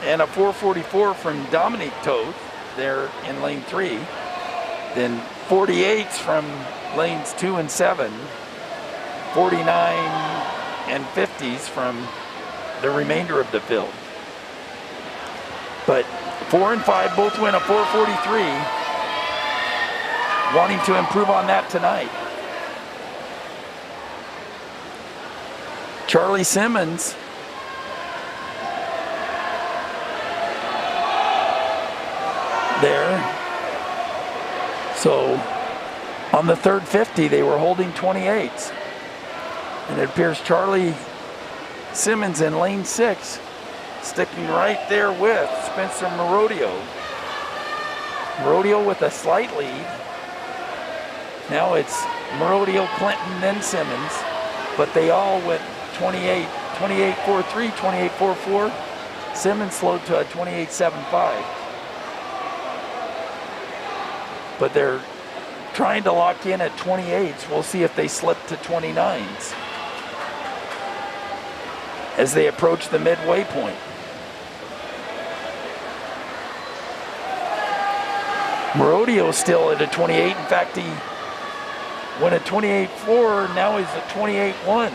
and a 444 from Dominique Toth there in lane 3. Then 48s from lanes 2 and 7, 49 and 50s from the remainder of the field. But 4 and 5 both win a 443, wanting to improve on that tonight. Charlie Simmons there. So on the third 50, they were holding 28s. And it appears Charlie Simmons in lane 6, sticking right there with Spencer Merodio. Merodio with a slight lead. Now it's Merodio, Clinton, then Simmons. But they all went 28, 28.43, 28.44. Simmons slowed to a 28.75. But they're trying to lock in at 28s. We'll see if they slip to 29s as they approach the midway point. Merodio still at a 28. In fact, he went a 28.4, now he's a 28.1.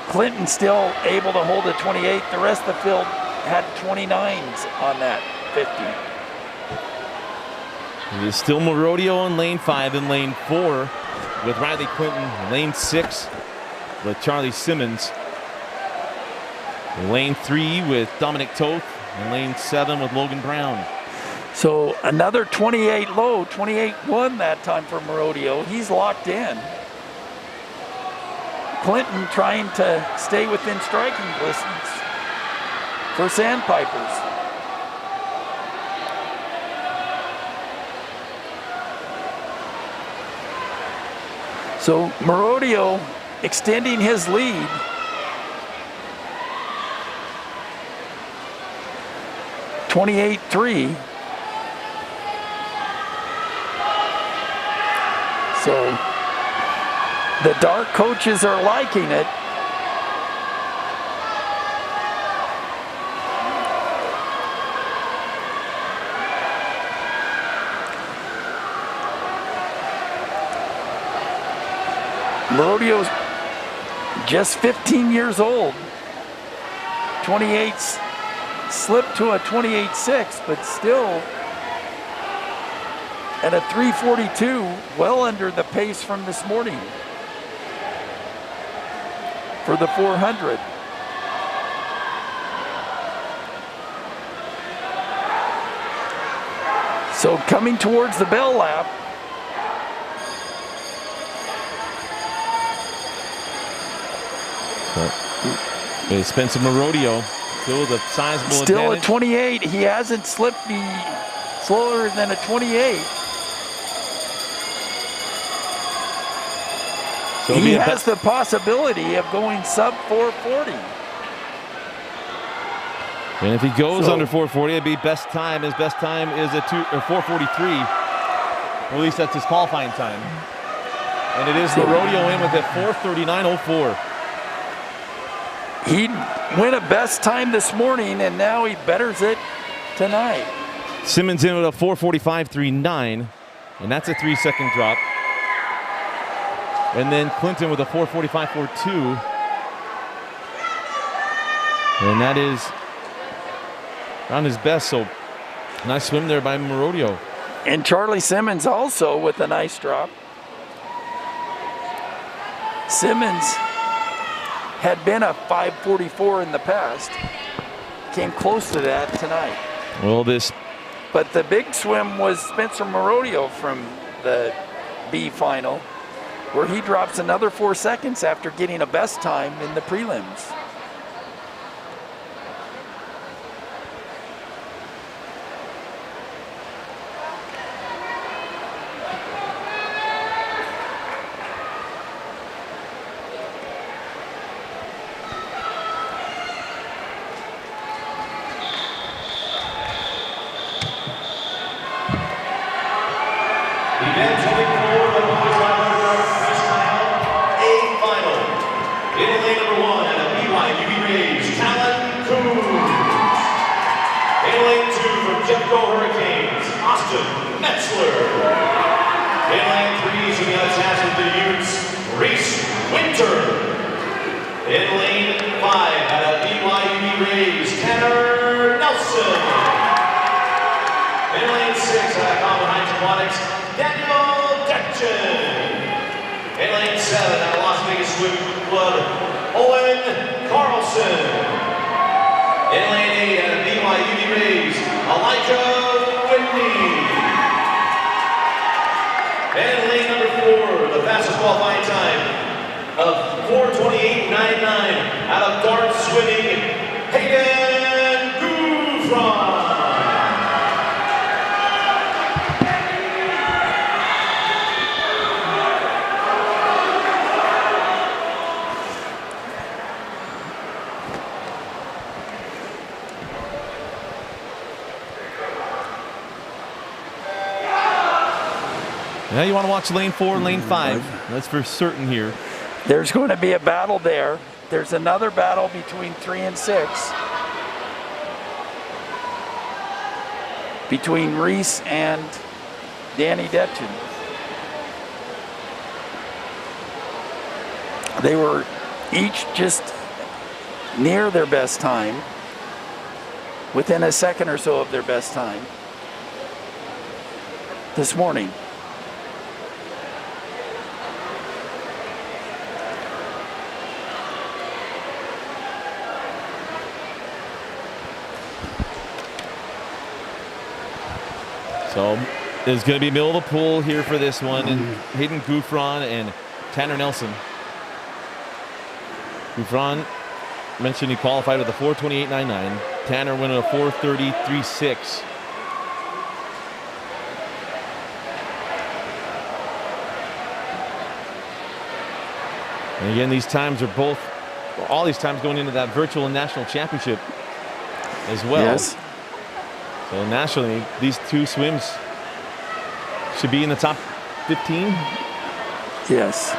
Clinton still able to hold a 28. The rest of the field had 29s on that 50. It is still Merodio in lane 5 and lane 4 with Riley Clinton. Lane 6 with Charlie Simmons. Lane 3 with Dominic Toth. And lane 7 with Logan Brown. So another 28 low, 28.1 that time for Merodio. He's locked in. Clinton trying to stay within striking distance for Sandpipers. So Merodio extending his lead. .28.3. So the dark coaches are liking it. Merodio's just 15 years old. 28's slipped to a 28.6, but still at a 3:42, well under the pace from this morning for the 400. So coming towards the bell lap. It's Spencer Merodio, still with a sizable still advantage. A 28. He hasn't slipped slower than a 28. So he has the possibility of going sub 440. And if he goes under 440, it'd be best time. His best time is a 443. Well, at least that's his qualifying time. And it is Merodio in with a 439.04. He went a best time this morning, and now he betters it tonight. Simmons in with a 445.39, and that's a 3-second drop. And then Clinton with a 445.42. And that is around his best, so nice swim there by Merodio. And Charlie Simmons also with a nice drop. Simmons had been a 5:44 in the past. Came close to that tonight. Well, but the big swim was Spencer Merodio from the B final, where he drops another 4 seconds after getting a best time in the prelims. Now you want to watch lane 4 and lane 5. That's for certain here. There's going to be a battle there. There's another battle between 3 and 6. between Reese and Danny Detchen. They were each just near their best time, within a second or so of their best time this morning. So there's going to be middle of the pool here for this one, and Hayden Gouffron and Tanner Nelson. Gouffron mentioned he qualified with a 4:28.99. Tanner went at a 4:33.6. And again, these times are both, all these times going into that virtual national championship as well. Yes. So nationally, these two swims should be in the top 15. Yes.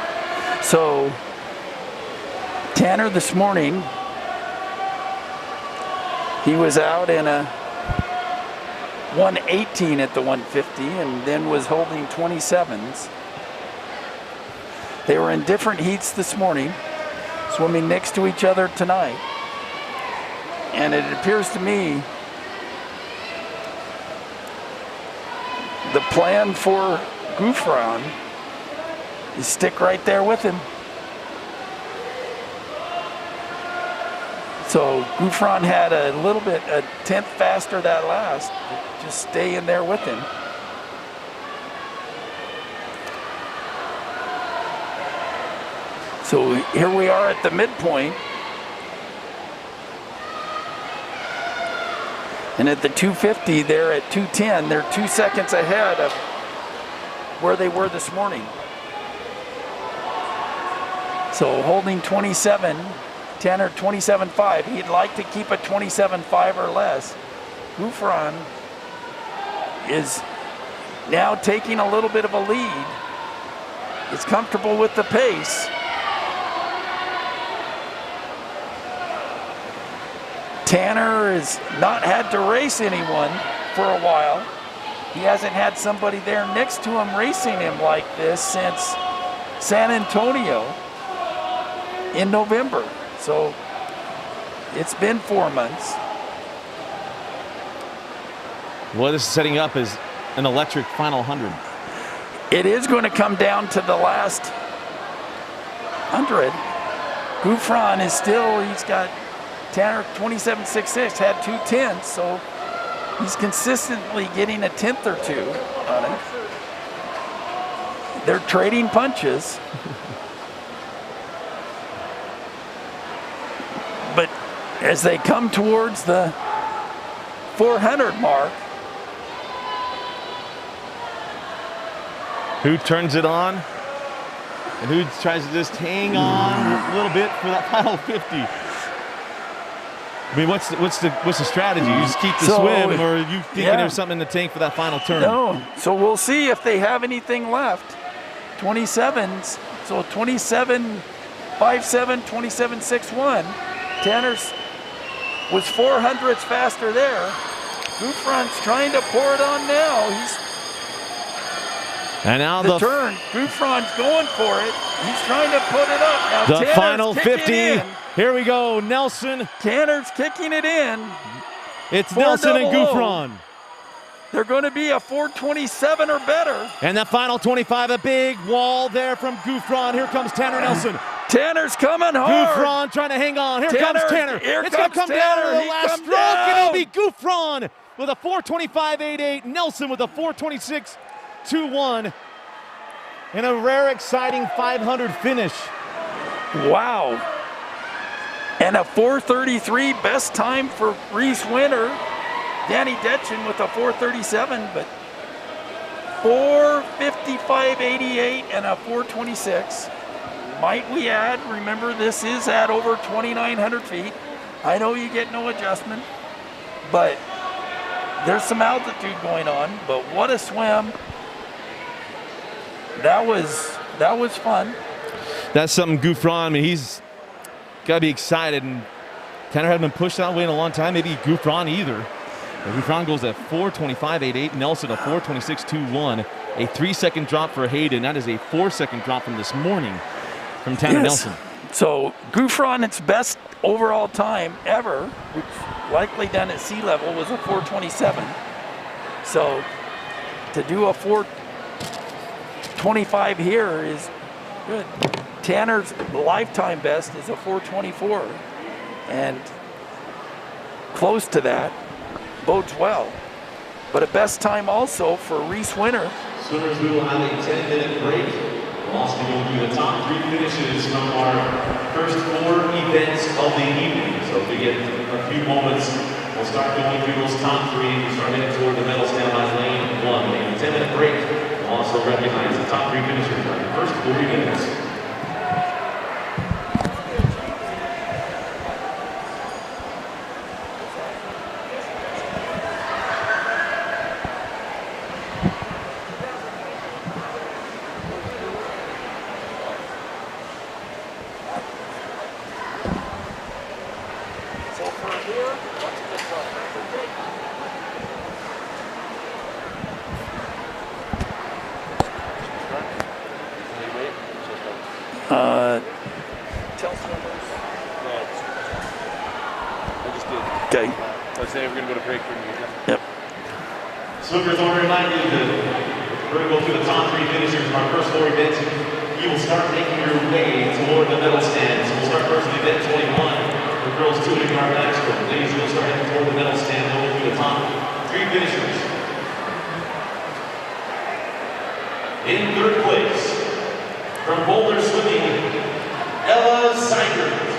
So Tanner this morning, he was out in a 1:18 at the 150 and then was holding 27s. They were in different heats this morning, swimming next to each other tonight. And it appears to me the plan for Gouffron is stick right there with him. So Gouffron had a little bit, a tenth faster that last, just stay in there with him. So here we are at the midpoint. And at the 250, they're at 2:10. They're 2 seconds ahead of where they were this morning. So holding 27, Tanner 27.5. He'd like to keep a 27.5 or less. Gouffron is now taking a little bit of a lead. He's comfortable with the pace. Tanner has not had to race anyone for a while. He hasn't had somebody there next to him racing him like this since San Antonio in November. So it's been 4 months. Well, this is setting up as an electric final 100. It is going to come down to the last 100. Gouffron is still, he's got Tanner 27.66, had 2:10, so he's consistently getting a tenth or two on it. They're trading punches. But as they come towards the 400 mark, who turns it on and who tries to just hang on a little bit for that final 50? I mean, what's the strategy? You just keep the swim, or are you thinking there's something in the tank for that final turn? No. So we'll see if they have anything left. 27s. So 27.57, 27.61. Tanner's was 400ths faster there. Gouffron's trying to pour it on now. And now the turn. Gouffron's going for it. He's trying to put it up. Now the Tanner's final 50. In. Here we go, Nelson. Tanner's kicking it in. It's Nelson and Gouffron. They're going to be a 4:27 or better. And that final 25, a big wall there from Gouffron. Here comes Tanner Nelson. Tanner's coming hard. Gouffron trying to hang on. Here comes Tanner. It's going to come down to the last stroke, and it'll be Gouffron with a 4:25.88. Nelson with a 4:26.21. And a rare, exciting 500 finish. Wow. And a 4:33 best time for Reese Winter. Danny Detchen with a 4:37, but 4:55.88 and a 4:26. Might we add, remember this is at over 2,900 feet. I know you get no adjustment, but there's some altitude going on, but what a swim. That was fun. That's something Gouffron, I mean, he's got to be excited, and Tanner hadn't been pushed that way in a long time, maybe Gouffron either. Gouffron goes at 4:25.88. Nelson a 4:26.21. A 3-second drop for Hayden. That is a 4-second drop from this morning from Tanner Nelson. So Gouffron, its best overall time ever, which likely done at sea level, was a 4:27. So to do a 4:25 here is good. Tanner's lifetime best is a 4:24, and close to that bodes well. But a best time also for Reese Winter. Swimmers, we will have a 10-minute break. We'll also go through the top 3 finishes from our first 4 events of the evening. So if we get a few moments, we'll start going through those top 3. We start heading toward the medal stand by lane 1. A 10-minute break. We'll also recognize the top 3 finishers from the first 4 events. Swimmers, I want to remind you that we're going to go through the top 3 finishers of our first 4 events. You will start making your way toward the medal stand. So we'll start first with event 21, the girls 200-yard backstroke. Ladies, we'll start heading toward the medal stand, going through the top 3 finishers. In 3rd place, from Boulder Swimming, Ella Seibert.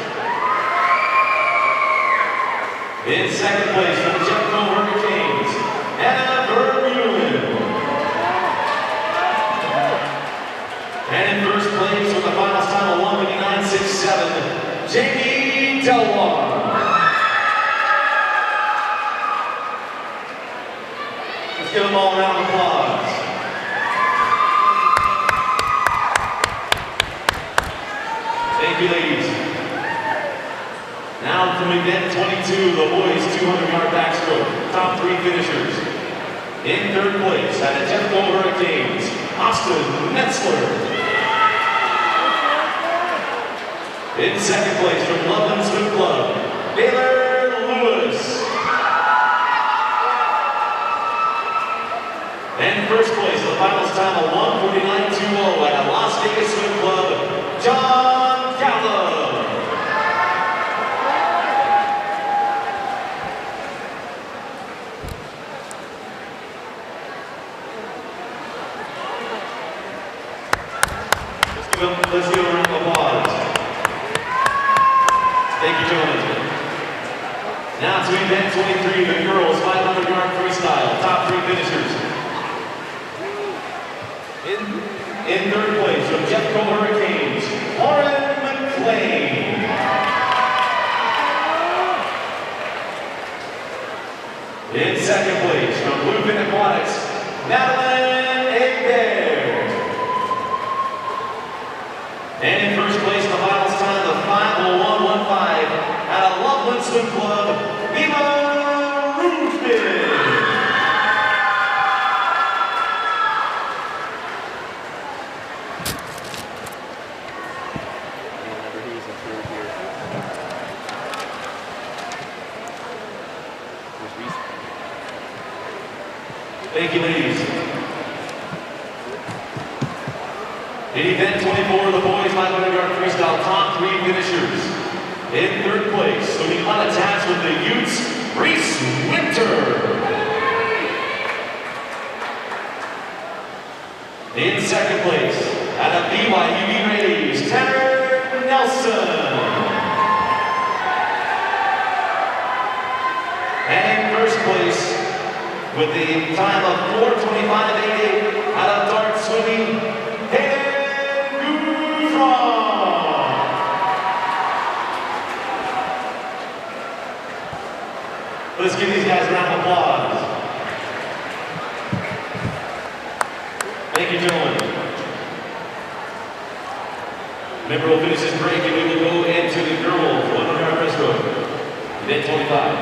In 2nd place, from the Jeffco Hurricanes, Anna Vermeulen. And in 1st place with the finals time of 1:59.67, Jamie Delwar. Let's give them all a round of applause. Thank you, ladies. Now from event 22, the boys 200-yard backstroke, top 3 finishers. In 3rd place, at the Jeffco Hurricanes, Austin Metzler. In 2nd place, from Loveland Swim Club, Baylor Lewis. And 1st place, the finals time of 1:49.20 at the Las Vegas Swim Club, John Gallo. Let's give a round of applause. Thank you, gentlemen. Now to event 23, the girls 500-yard freestyle, top 3 finishers. In 3rd place, from Jeffco Hurricanes, Lauren McLean. In 2nd place, from Bluefin Aquatics, Madeline Egbert. And in 1st place, the finals time of 5:01.15 at a Loveland Swim Club, Mila Rufin. Thank you, ladies. In event 24, the boys 500-yard freestyle, top 3 finishers. In 3rd place, swimming unattached with the Utes, Reese Winter. In 2nd place, at a BYUB Rays, Tanner Nelson. And in 1st place, with the time of 4:25.88 out of dart swimming, let's give these guys a round of applause. Thank you, gentlemen. Remember, we'll finish this break and we will go into the girls 100-yard breaststroke. Event 25.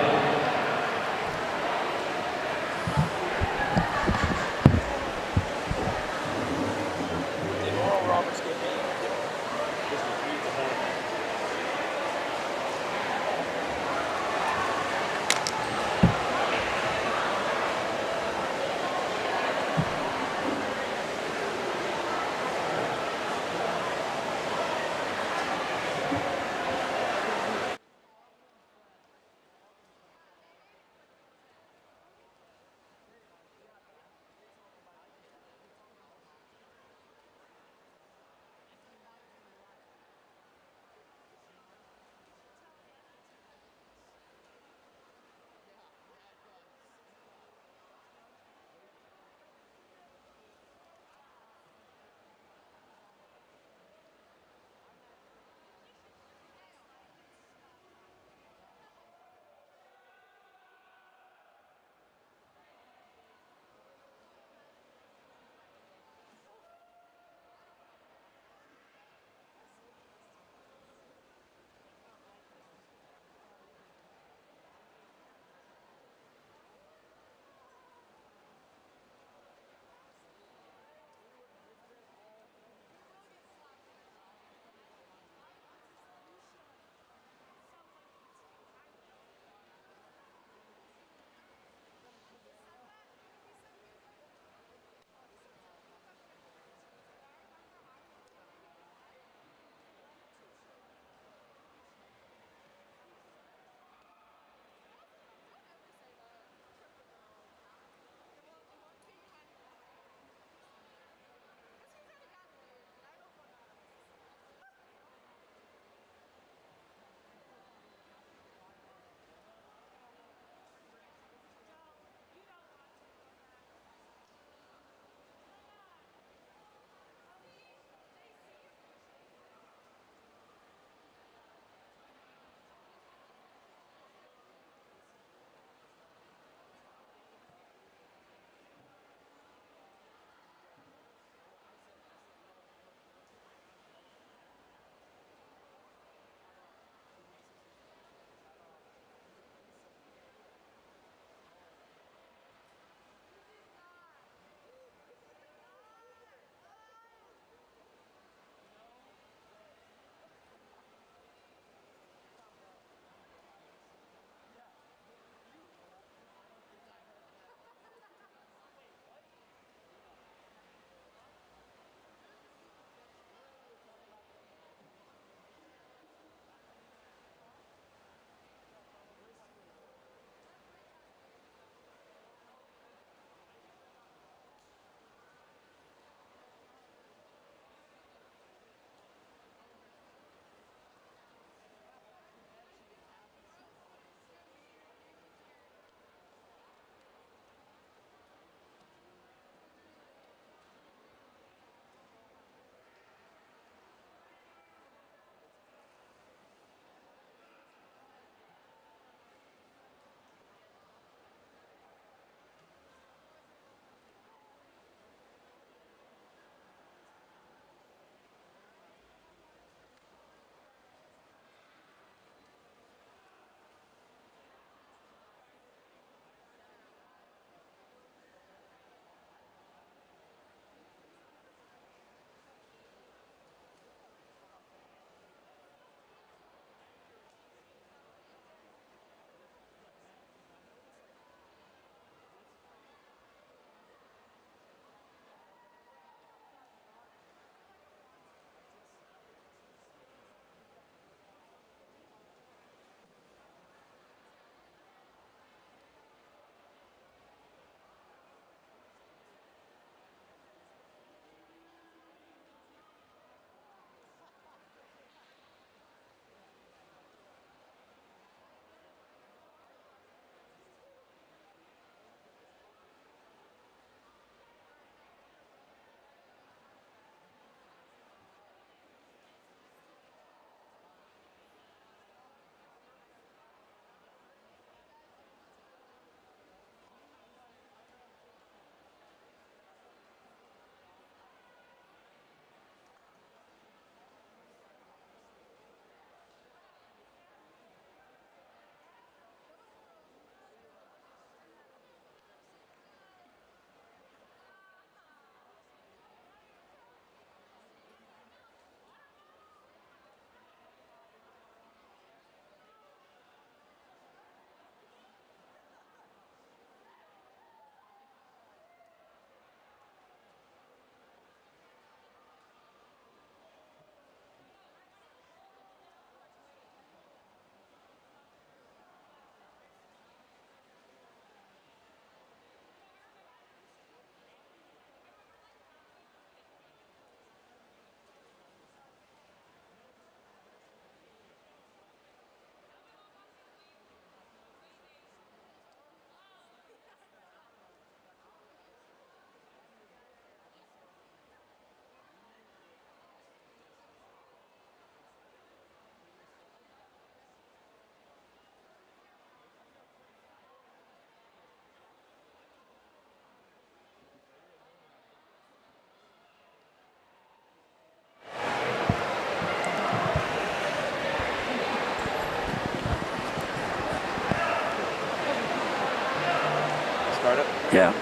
Yeah.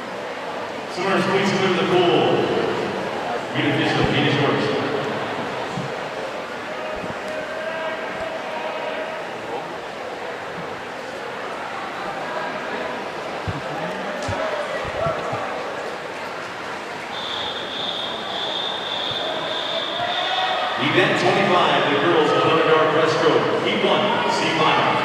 Swimmers, please move to the pool. Unifish, finish first. Event 25, the girls 100-yard breaststroke. Heat 1, C final.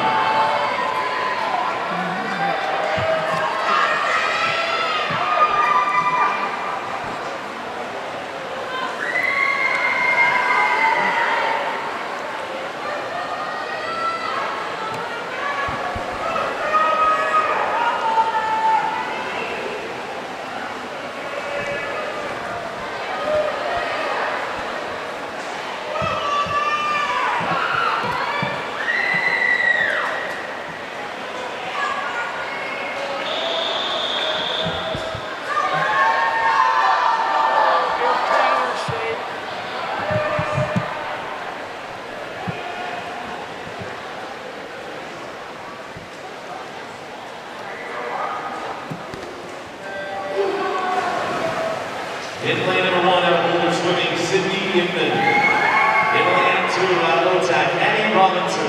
In lane number 1, out of Boulder Swimming, Sydney Inman. In lane 2, out of Otak, Annie Robinson.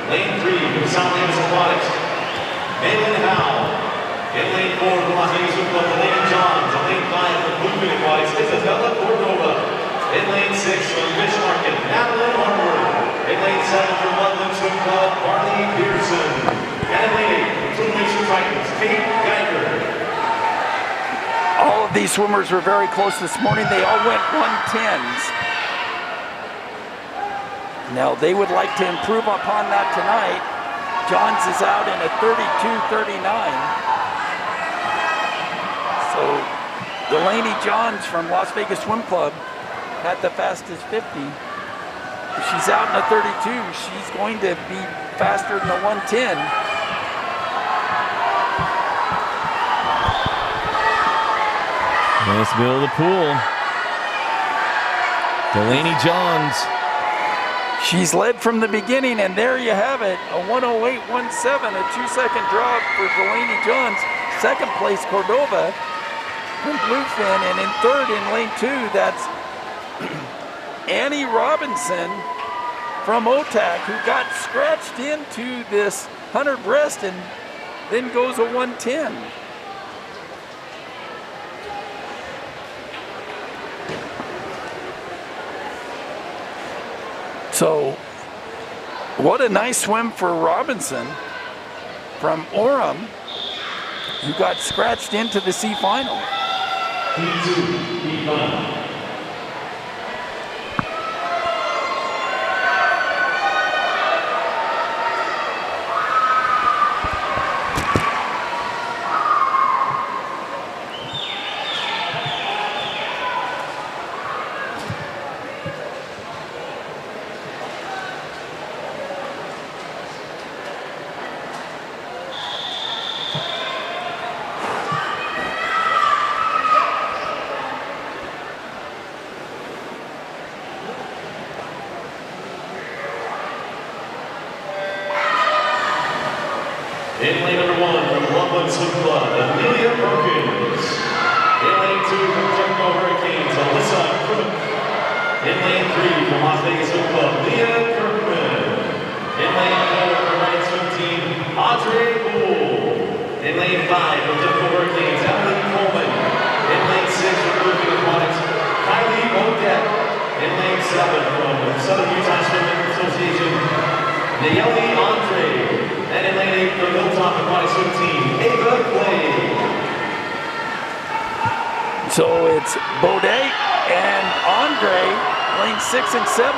Lane 3, from South Davis Aquatics, Malin Howe. In lane 4, from Las Vegas Swim Lane Johns. In lane 5, from Bluefin Aquatics, Isabella Cordova. In lane 6, from Fish Market, Madeline Harwood. In lane 7, from Ludland Swim Club, Barney Pearson. And in lane 8, from Nation Titans, Kate Geiger. All of these swimmers were very close this morning. They all went 110s. Now they would like to improve upon that tonight. Johns is out in a 32:39. So Delaney Johns from Las Vegas Swim Club had the fastest 50. If she's out in a 32, she's going to be faster than the 110. Nice middle of the pool. Delaney Johns. She's led from the beginning, and there you have it. A 108.17, a 2-second drop for Delaney Johns. Second place, Cordova from Bluefin, and in third in lane 2, that's Annie Robinson from Otak, who got scratched into this 100 breast and then goes a 110. So, what a nice swim for Robinson from Orem, who got scratched into the C final. P2, P5. In lane number 1 from Loveland Swim Club, Amelia Perkins. In lane 2 from Jericho Hurricanes, Alyssa Crook. In lane 3 from Las Vegas Swim Club, Leah Kirkman. In lane 4 from Ryan Swim Team, Audrey Poole. In lane 5 from Jericho Hurricanes, Emily Coleman. In lane 6 from Bluefin Aquatics, Kylie Odette. In lane 7 from Southern Utah Swimming Association, Nayeli Andre. And in lane 8 from Hilltop Aquatic Swim Team, Ava Clay. So it's Baudet and Andre, lane 6 and 7,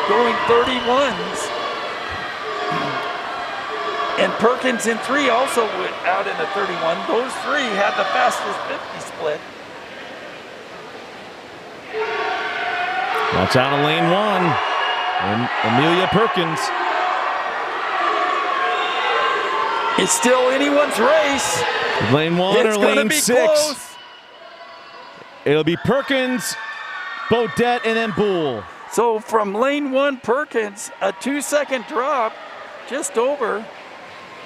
going 31s. And Perkins in 3 also went out in a 31. Those 3 had the fastest 50 split. Watch out in lane 1. And Amelia Perkins. It's still anyone's race. Lane 1 it's or lane be 6. Close. It'll be Perkins, Baudet, and then Bull. So from lane 1, Perkins, a 2-second drop, just over.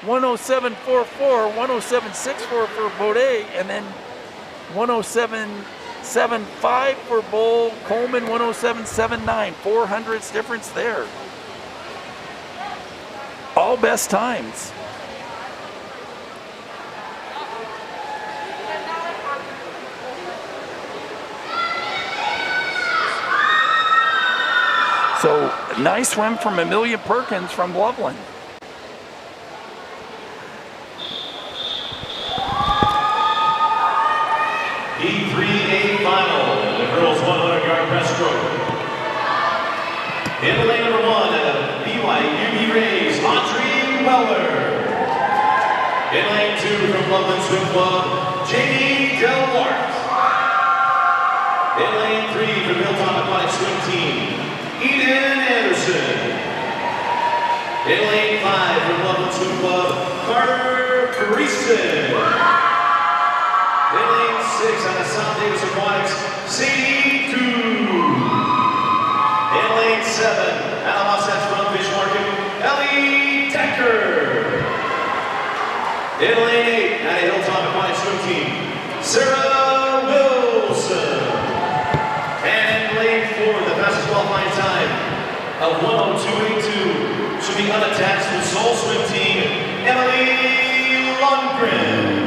107.44, 107.64 for Baudet, and then 107.75 for Bull. Coleman 107.79, 400ths difference there. All best times. So nice swim from Amelia Perkins from Loveland. E3A final, the girls 100-yard breaststroke. In lane number 1, BYU Rays, Audrey Weller. In lane 2 from Loveland Swim Club, Jamie Delwart. In lane 3 from Hilltop Aquatic Swim Team, Eden Anderson. In lane 5 from Loveland Swim Club, Carter Preston. In lane 6 on the South Davis Aquatics, Sadie Koo. In lane 7, at the Wasatch Front Fish Market, Ellie Decker. In lane 8, at a Hilltop Aquatic Swim Team, Sarah Wilson. And in lane 4, the fastest qualifying time of 1:02.82 should be unattached to Soul Swim Team, Emily Lundgren.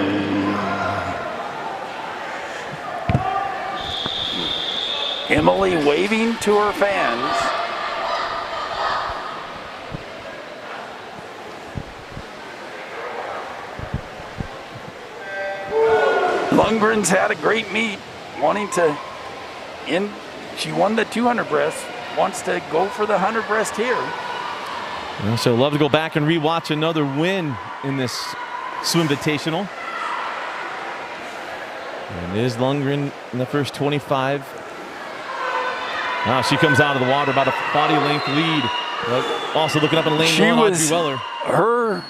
Emily waving to her fans. Lundgren's had a great meet, wanting to end. She won the 200 breast, wants to go for the 100 breast here. So love to go back and rewatch another win in this Swimvitational. And is Lundgren in the first 25. She comes out of the water about a body length lead. Also looking up in lane 1, Audrey Weller. Her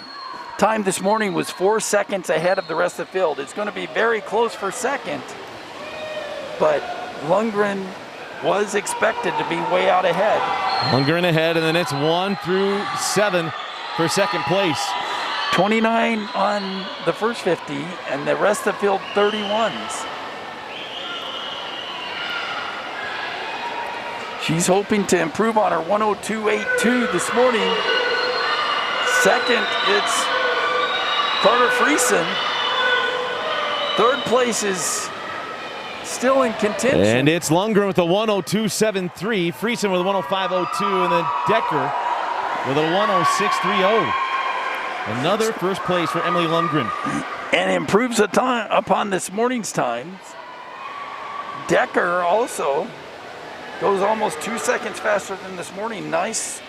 time this morning was 4 seconds ahead of the rest of the field. It's going to be very close for second, but Lundgren was expected to be way out ahead. Lundgren ahead, and then it's 1 through 7 for second place. 29 on the first 50, and the rest of the field 31s. She's hoping to improve on her 102.82 this morning. Second, it's Carter Friesen. Third place is still in contention. And it's Lundgren with a 102.73, Friesen with a 105.02, and then Decker with a 106.30. Another first place for Emily Lundgren. And improves upon this morning's times. Decker also goes almost 2 seconds faster than this morning. Nice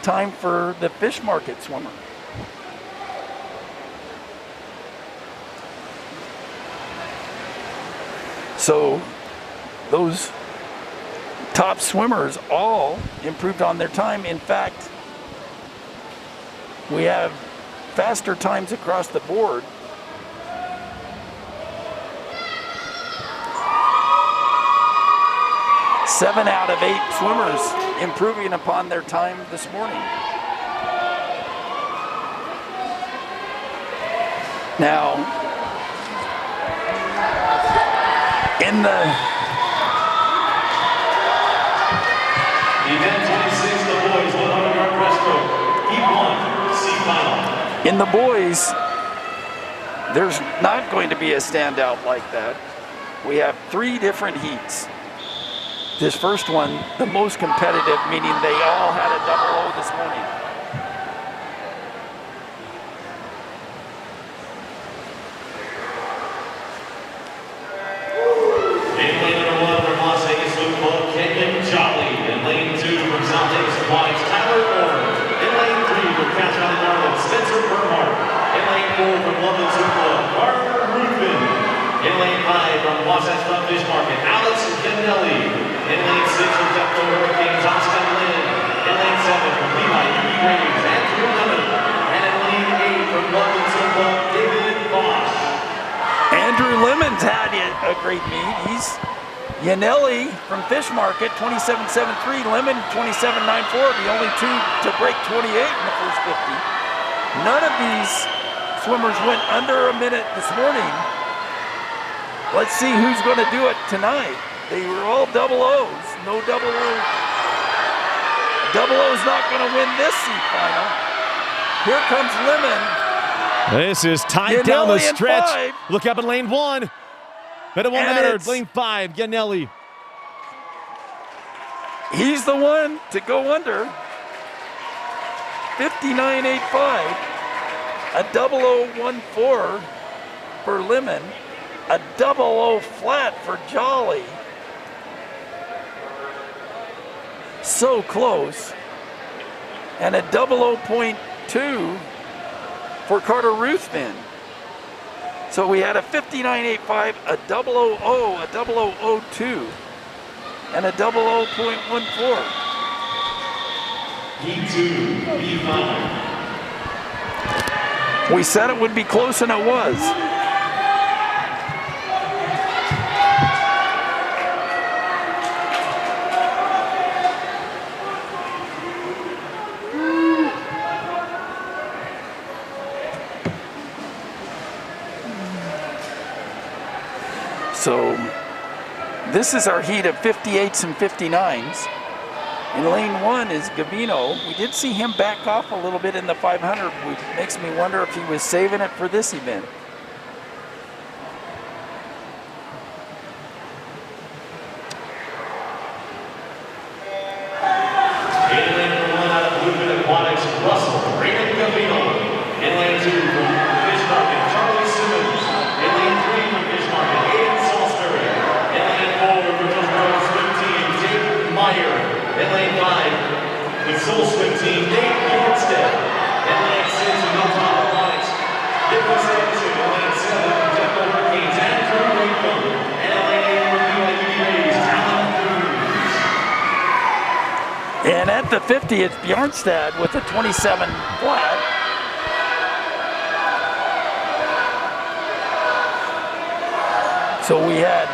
time for the fish market swimmer. So those top swimmers all improved on their time. In fact, we have faster times across the board. Seven out of 8 swimmers improving upon their time this morning. Now, in the event 26, the boys 100-yard breaststroke, heat 1, C final. In the boys, there's not going to be a standout like that. We have 3 different heats. This first one, the most competitive, meaning they all had a double O this morning. In lane number 1 from Las Vegas Swim Club, Kenyon Jolly. In lane 2 from South Davis Aquatics, Tyler Orr. In lane 3 from Cash Valley Maryland, Spencer Bernhardt. In lane 4 from Loveland Swim Club, Carter Ruthven. In lane 5 from Wasatch Front Fish Market, Alex Kennelly. In lane 6 from Depco Hurricanes, Oscar Lynn. In lane 7 from BYU Rays, Andrew Lemon. And in lane 8 from Loveland Swim Club, David Bosch. Andrew Lemon's had a great meet. He's Yanelli from Fish Market, 27.73. Lemon, 27.94. The only 2 to break 28 in the first 50. None of these swimmers went under a minute this morning. Let's see who's going to do it tonight. They were all double O's. No double O. Double O's not going to win this seat final. Here comes Lemon. This is tied down the stretch. Look up in lane 1. But it won't matter. Lane 5, Yanelli. He's the one to go under. 59.85. A 0014 for Lemon. A 00 flat for Jolly. So close. And a 00.2 for Carter Ruthven. So we had a 59.85, a 000, a 0002, and a 00.14. E2, E5. We said it would be close, and it was. So this is our heat of 58s and 59s. In lane 1 is Gavino. We did see him back off a little bit in the 500, which makes me wonder if he was saving it for this event. In lane 1 out of Bluefin Aquatics, Russell, Raymond Gavino. In lane 2 from Fish Market, Charlie Simmons. In lane 3 from Fish Market, Aiden Salisbury. In lane 4 from Hillsborough Swim Team, Jake Meyer. In lane 5 with Soul Swim Team, Nate Bjornstedt. In lane 6 with Hilltop Aquatics, Nicholas Anderson. In lane 7 from Temple Hurricanes, Andrew Wakeman. And in lane 8 from BYU Rays, Talon Cruz. And at the 50, it's Bjornstad with a 27 flat. So we had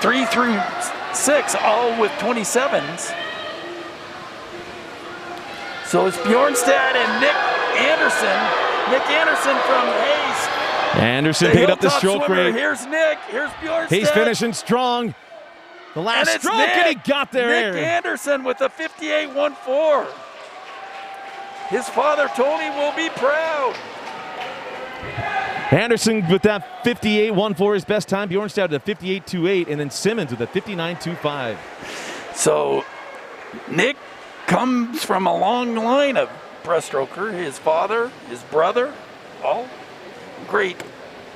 3 through 6 all with 27s. So it's Bjornstad and Nick Anderson. Nick Anderson from Hayes. Anderson picked up the stroke rate. Here's Nick. Here's Bjornstad. He's finishing strong. The last stroke, and he got there. Nick Anderson with a 58.14. His father, Tony, will be proud. Anderson with that 58.14, his best time. Bjornstad with a 58.28, and then Simmons with a 59.25. So Nick comes from a long line of breaststroker. His father, his brother, all great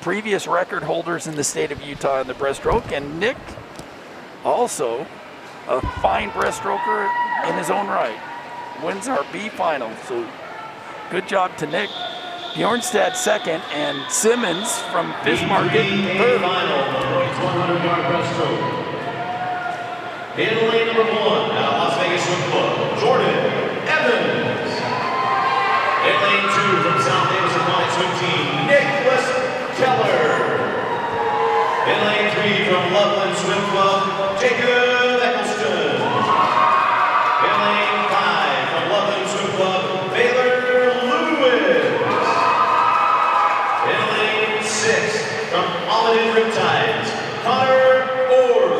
previous record holders in the state of Utah in the breaststroke. And Nick, also a fine breaststroker in his own right, wins our B final. So good job to Nick. Bjornstad second, and Simmons from Fish Market third. Final, the points 100-yard breaststroke. In lane number 1, out of Las Vegas Swim Club, Jordan Evans. In lane 2 from South Davis Aquatic Swim Team, Nicholas Keller. In lane 3 from Loveland Swim Club, Jacob Eccleston. In lane 5 from Loveland Swim Club, Baylor Lewis. In lane 6 from Almaden Riptides, Connor Ord.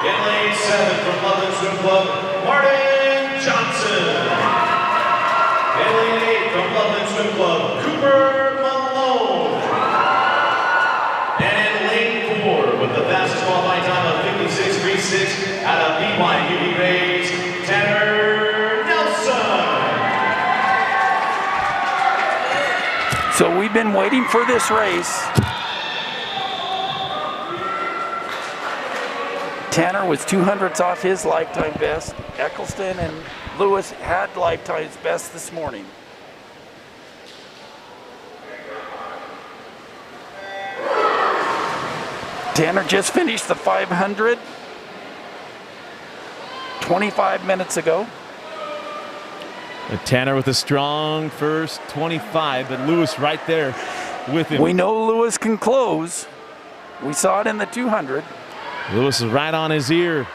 In lane 7 from Loveland Swim Club, Martin Johnson. In lane 8 from Loveland Swim Club, Cooper Malone. And in lane 4 with the fastest qualifying time of 56.36 out of BYU Rays, Tanner Nelson. So we've been waiting for this race. Tanner was 200ths off his lifetime best. Eccleston and Lewis had lifetime's best this morning. Tanner just finished the 500 25 minutes ago. And Tanner with a strong first 25, but Lewis right there with him. We know Lewis can close. We saw it in the 200. Lewis is right on his ear.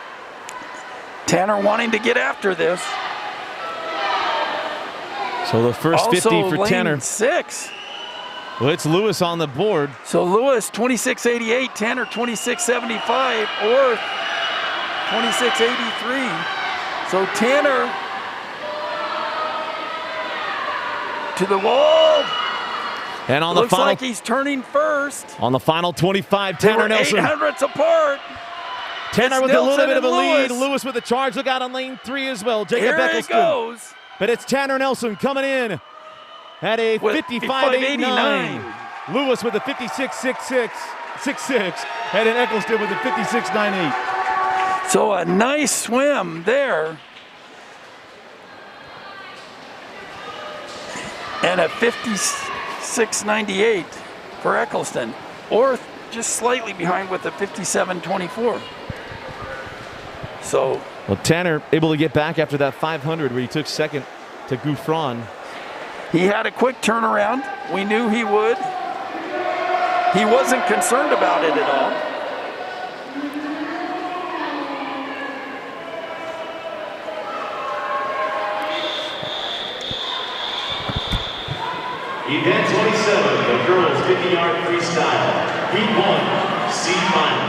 Tanner wanting to get after this. So the first 50 for lane Tanner. 6. Well, it's Lewis on the board. So Lewis 26.88, Tanner 26.75, or 26.83. So Tanner to the wall. And on the Looks final, like he's turning first. on the final 25, Tanner Nelson. 800ths apart. Tanner It's with a little Nelson bit of a and lead. Lewis. Lewis with the charge. Look out on lane 3 as well. Jacob Here Eccleston. it goes. But it's Tanner Nelson coming in at a With 55.89. Lewis with a 56.66, and an Eccleston with a 56.98. So a nice swim there. And a 56.98 for Eccleston. Or just slightly behind with a 57.24. So Well, Tanner able to get back after that 500 where he took second to Gouffron. he had a quick turnaround. We knew he would. He wasn't concerned about it at all. Event 27, the girls 50-yard freestyle. Heat 1, C final.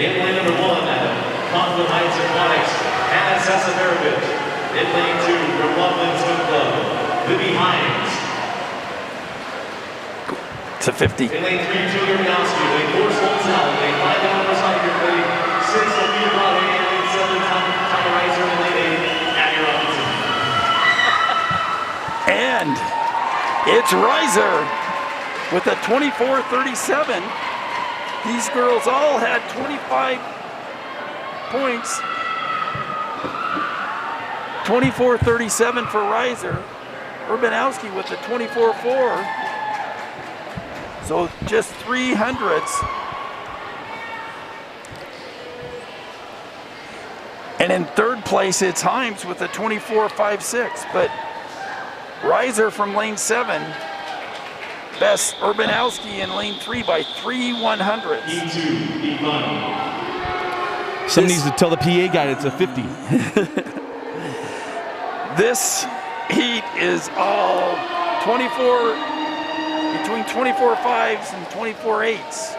In lane number 1, Conklin Heights Aquatics, Hannah Sasaverovich. In lane 2, from Loveland Swim Club, Libby Hines. It's a 50. In lane 3, Julia Rogowski. Lane 4, Soltel. Lane 5, Donna Rosario. Lane 6, Sophia Bravo. Lane 7, Tom Reiser. And lane 8, Abby Robinson. And it's Reiser with a 24.37. These girls all had 25 points. 24.37 for Reiser. Urbanowski with a 24.4. So just 300ths. And in third place, it's Himes with a 24.56. But Reiser from lane 7. Best Urbanowski in lane 3 by 3 100ths. E2, E1. Somebody needs to tell the PA guy it's a 50. This heat is all 24, between 24.5s and 24.8s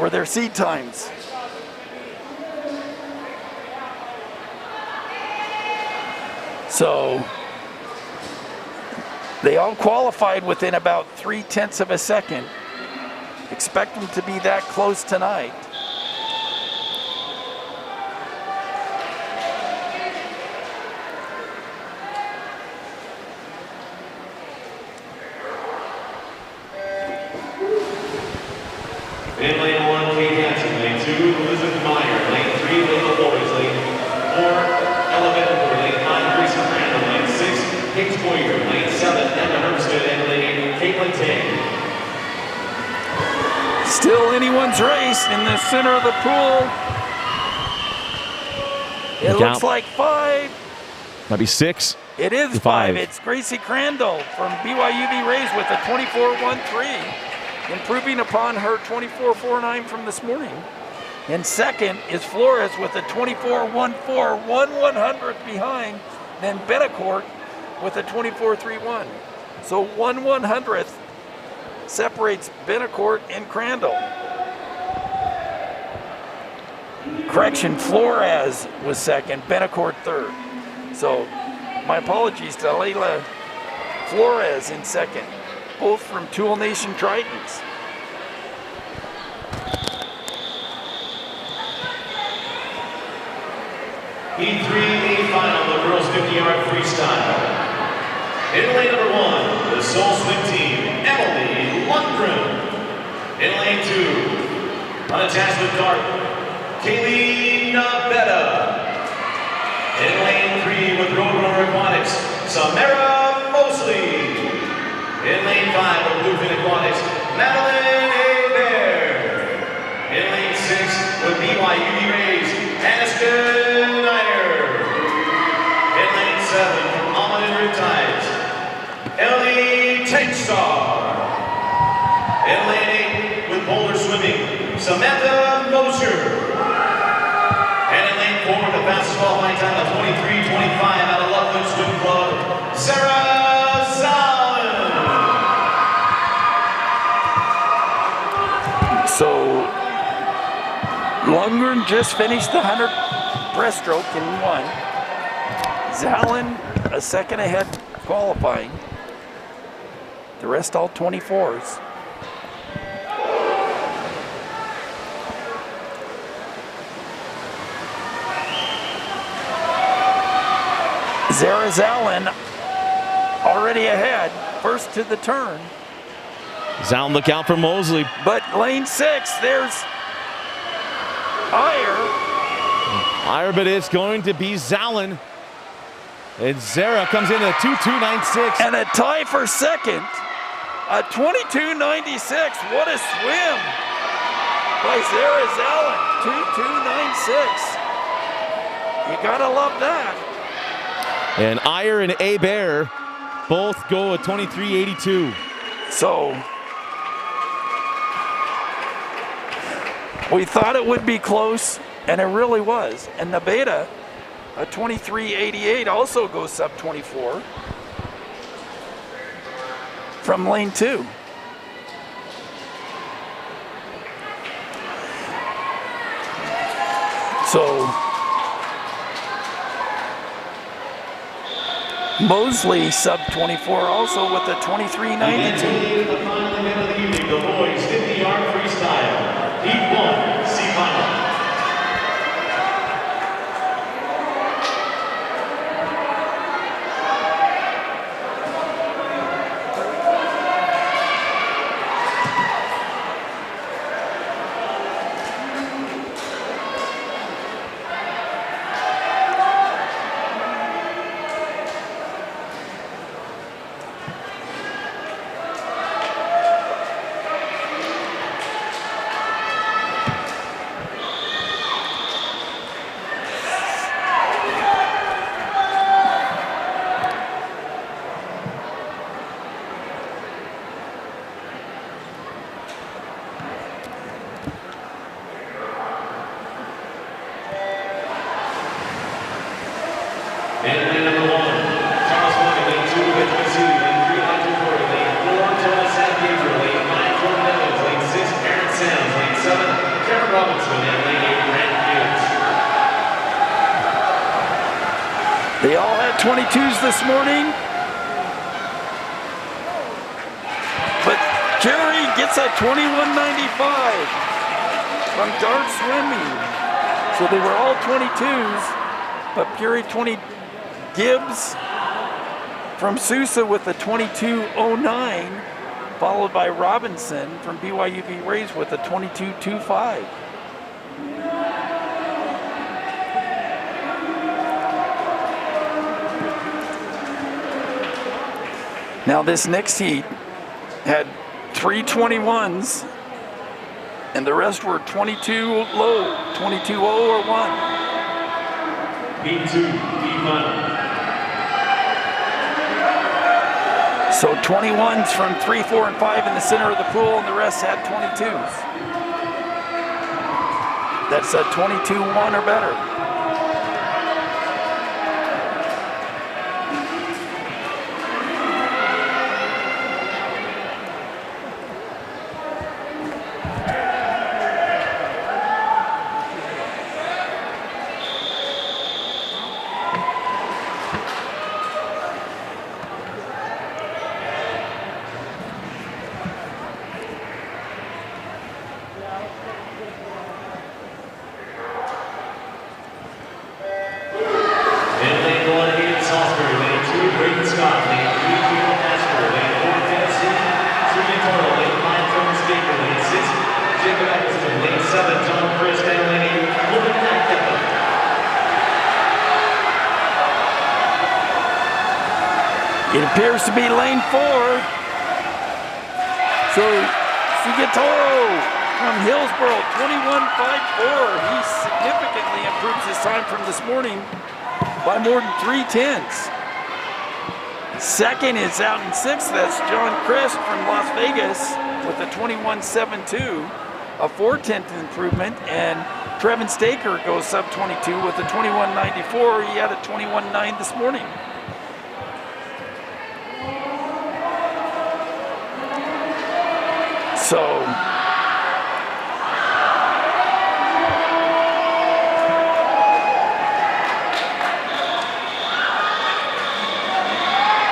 were their seed times. So they all qualified within about 0.3 of a second. Expect them to be that close tonight. In lane 1, Kate Hansen. Lane 2, Elizabeth Meyer. Lane 3, Little Boys. Lane 4, Ella Betancourt. Lane 5, Gracie Crandall. Lane 6, Hicks Boyer. Lane 7, Emma Hermstead. And lane 8, Caitlin Tang. Still anyone's race in the center of the pool. It Look looks out. like 5. Might be 6. It is 5. Five. It's Gracie Crandall from BYUV Rays with a 24.13, improving upon her 24.49 from this morning. And second is Flores with a 24.14, 1/100th behind, then Betancourt with a 24.31. So 1/100th separates Betancourt and Crandall. Correction, Flores was second, Betancourt third. So my apologies to Layla Flores in second, both from Tool Nation Tritons. E3, A final, the girls 50-yard freestyle. In lane number 1, the Soul Swim team, Emily Lundgren. In lane 2, unattached with dart, Kaylee Nabetta. In lane 3 with Roadrunner Aquatics, Samara Mosley. In lane 5 with Bluefin Aquatics, Madeline Hebert. In lane 6 with BYU Rays, Aniston Niner. In lane 7 from Almond and Riptides, Ellie Takestar. In lane 8 with Boulder Swimming, Samantha Mosier. And in lane 4 with the fastest qualifying time of 23:25 out of Loveland Swim Club, Sarah Zalman. So Lundgren just finished the 100 breaststroke and won. Zallen a second ahead qualifying. The rest all 24s. Zara Zallen already ahead, first to the turn. Zallen, look out for Mosley. But lane 6, there's Iyer. But it's going to be Zallen. And Zara comes in at 22.96. And a tie for second, a 22.96. What a swim by Zara Zallen, 22.96. You gotta love that. And Iyer and Hebert both go at 23.82. So we thought it would be close, and it really was. And Nabetta, a 23.88, also goes sub 24 from lane 2. So Mosley sub 24 also with a 23.92. The final event of the evening, the boys 50-yard freestyle. Heat 1, C final. And lane number 1, Charles Money, lane 2, Benjamin Seeley, lane 3, Michael Corey, lane 4, Thomas San Pedro, lane 5, Jordan Evans, lane 6, Aaron Sands, lane 7, Karen Robinson, and lane 8, Brandon Gibbs. They all had 22s this morning. But Jerry gets a 21.95 from Dart Swimming. So they were all 22s, but Fury 20 Gibbs from Sousa with a 22.09, followed by Robinson from BYUB Rays with a 22.25. Now this next heat had 3 21s, and the rest were 22 low, 22.0 or 1. Heat 2, heat final. So 21s from 3, 4, and 5 in the center of the pool, and the rest had 22s. That's a 22.1 or better. Appears to be lane 4. So Sigatoro from Hillsboro, 21.54. He significantly improves his time from this morning by more than 3/10. Second is out in 6th. That's John Crist from Las Vegas with a 21.72, a 4/10 improvement. And Trevin Staker goes sub 22 with a 21.94. He had a 21.9 this morning. So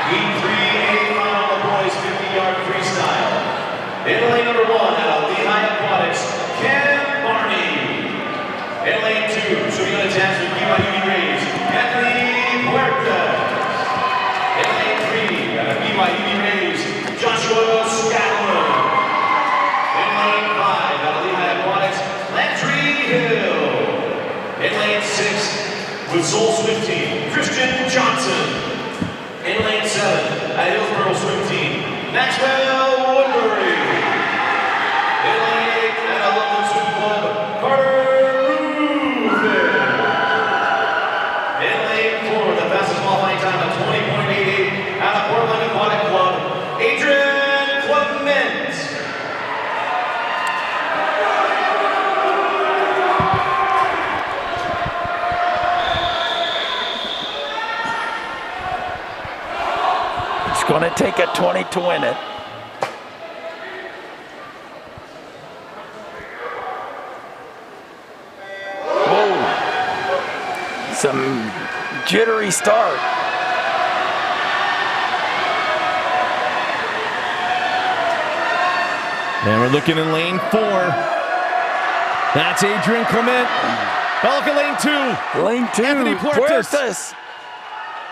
Heat 3A final, the boys 50-yard freestyle. In lane number 1 out of Lehigh Aquatics, Ken Barney. In lane 2, shooting on attacks with BYU Rays, Anthony Puertas. In lane 3 out of BYU Rays, Joshua Scanlon. In lane 5 out of Lehigh Aquatics, Landry Hill. In lane 6 with Soul Swim Team, Christian Johnson. In lane 7, at Hillsboro Swim Team, Maxwell Woodbury. In lane 8, at Loveland Swim Club, Carter Rubin. In lane 4, the fastest qualifying time of 20.88, out of Portland Aquatic Club, Adrian Clement. it's going to take a 20 to win it. Whoa. Some jittery start. And we're looking in lane 4. That's Adrian Clement. Now look at lane 2. Lane 2, Anthony Puertas. Puertas.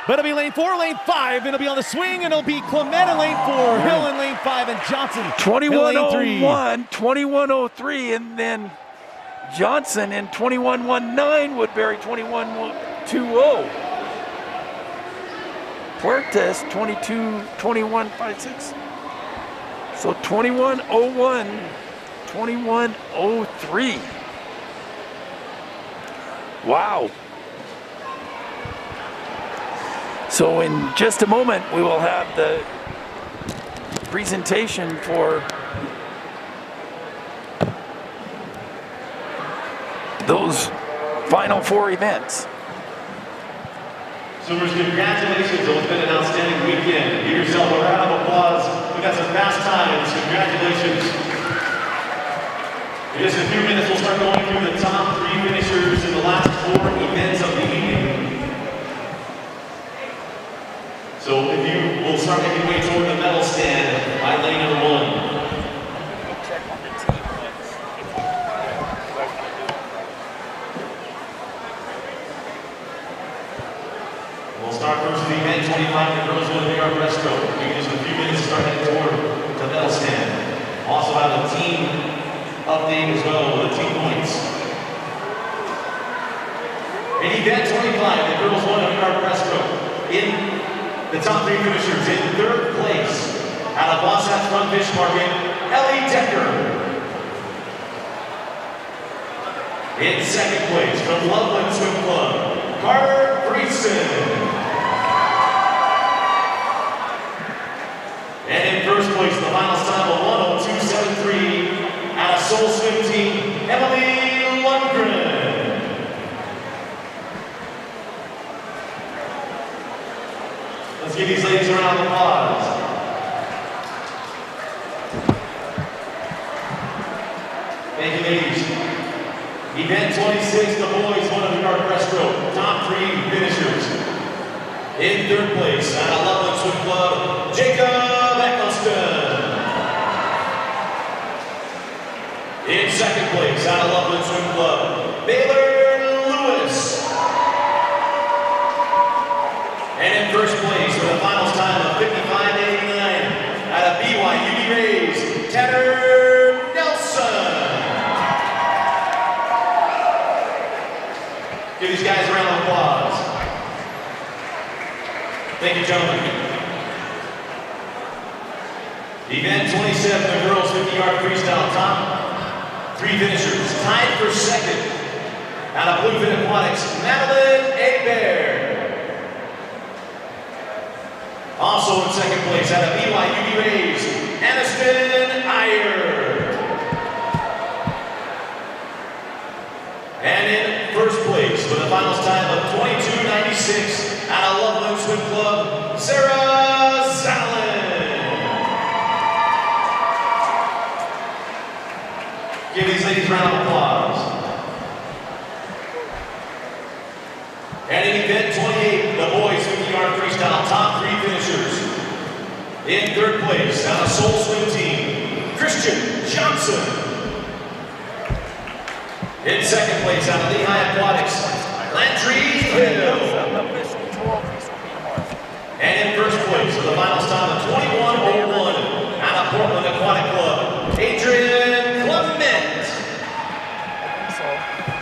But it'll be lane 4, lane 5. It'll be on the swing, and it'll be Clement in lane 4, Hill in lane 5, and Johnson in lane 3. 21:01, 21:03, and then Johnson in 21:19, Woodbury 21:20. Puertas 21:56. So 21:01, 21:03. Wow. So in just a moment, we will have the presentation for those final 4 events. Swimmers, congratulations on what's been an outstanding weekend. Give yourself a round of applause. We got some fast times. Congratulations. In just a few minutes, we'll start going through the top 3 finishers in the last 4 events of the evening. So if you will start making your way toward the medal stand by lane number 1. We'll start first with the event 25, the girls will be our breaststroke. We have just a few minutes to start heading toward the medal stand. Also have a team update as well with the team points. In event 25, the girls will be our breaststroke. In the top 3 finishers, in 3rd place, out of Wasatch Front Fish Market, Ellie Decker. In 2nd place, from Loveland Swim Club, Carter Breeston. And in 1st place, the finals time of 1:02.73, out of Soul Swim Team, Emily Lundgren. Let's give these ladies a round of applause. Thank you, ladies. Event 26, the boys 100-yard breaststroke. Top 3 finishers. In 3rd place, out of Loveland Swim Club, Jacob Eccleston. In 2nd place, out of Loveland Swim Club, Baylor Lewis. And in 1st place, with a finals time of 55.89, out of BYU Rays, Tanner Nelson. Give these guys a round of applause. Thank you, gentlemen. Event 27, the girls 50-yard freestyle top 3 finishers. Tied for second out of Bluefin Aquatics, Madeline Hebert. Also in second place out of BYU Rays, Aniston Iyer. And in first place with a finals time of 22:96 out of Loveland Swim Club, Sarah Zalin. Give these ladies a round of applause. And in event 28, the boys 50-yard freestyle top 3 finishers. In third place out of Soul Swim Team, Christian Johnson. In second place out of Lehigh Aquatics, Landry Hill. And in first place with a finals time of 21:01 out of Portland Aquatic Club, Adrian Clement. So,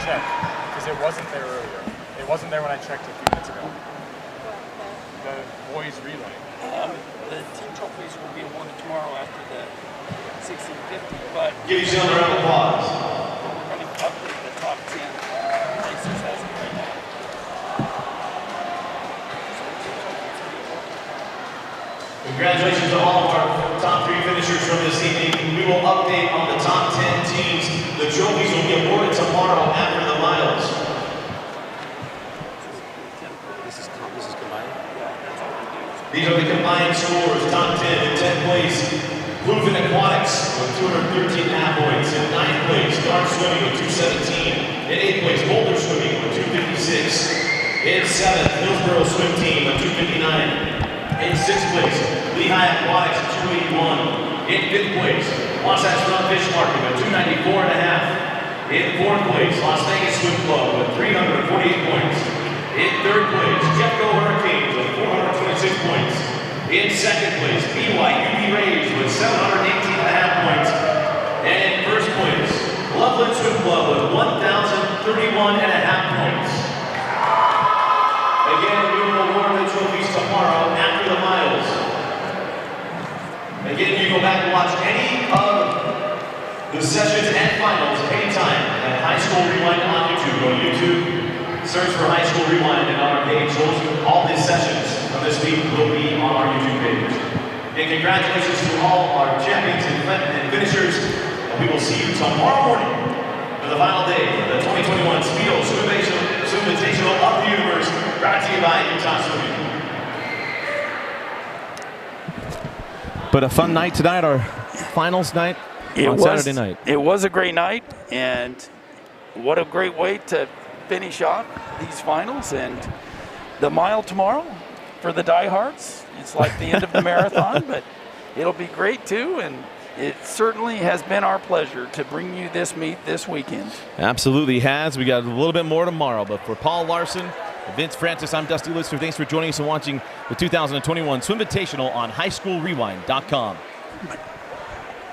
check, because it wasn't there earlier. It wasn't there when I checked a few minutes ago. The boys relay. The team trophies will be awarded tomorrow after the 1650, but Give yourself a round of applause. we're going to update the top 10 places as of right now. Congratulations to all of our top 3 finishers from this evening. We will update on the top 10 teams. The trophies will be awarded tomorrow after the miles. This is combined? These are the combined scores. Top 10 in 10th place, Bluefin Aquatics with 213.5 points. In 9th place, Dark Swimming with 217. In 8th place, Boulder Swimming with 256. In 7th, Hillsborough Swim Team with 259. In 6th place, Lehigh Aquatics at 281. In 5th place, Wasatch Front Fish Market with 294.5. In 4th place, Las Vegas Swim Club with 348 points. In 3rd place, Jeffco Hurricanes with 426 points. In 2nd place, BYU Rays with 718.5 points. And in 1st place, Loveland Swim Club with 1,031.5 points. Again, we will award the trophies tomorrow after the miles. Again, you go back and watch any of the sessions and finals anytime at High School Rewind on YouTube. Go to YouTube, search for High School Rewind, and on our page, all these sessions from this week will be on our YouTube page. And congratulations to all our champions and finishers. And we will see you tomorrow morning for the final day of the 2021 Speedo Swimvitational of the Universe, brought to you by Utah Swimming. But a fun night tonight, our finals night on Saturday night. It was a great night, and what a great way to finish off these finals. And the mile tomorrow for the diehards, it's like the end of the marathon, but it'll be great too. And it certainly has been our pleasure to bring you this meet this weekend. Absolutely has. We got a little bit more tomorrow, but for Paul Larson, Vince Francis, I'm Dusty Lister. Thanks for joining us and watching the 2021 Swimvitational on highschoolrewind.com.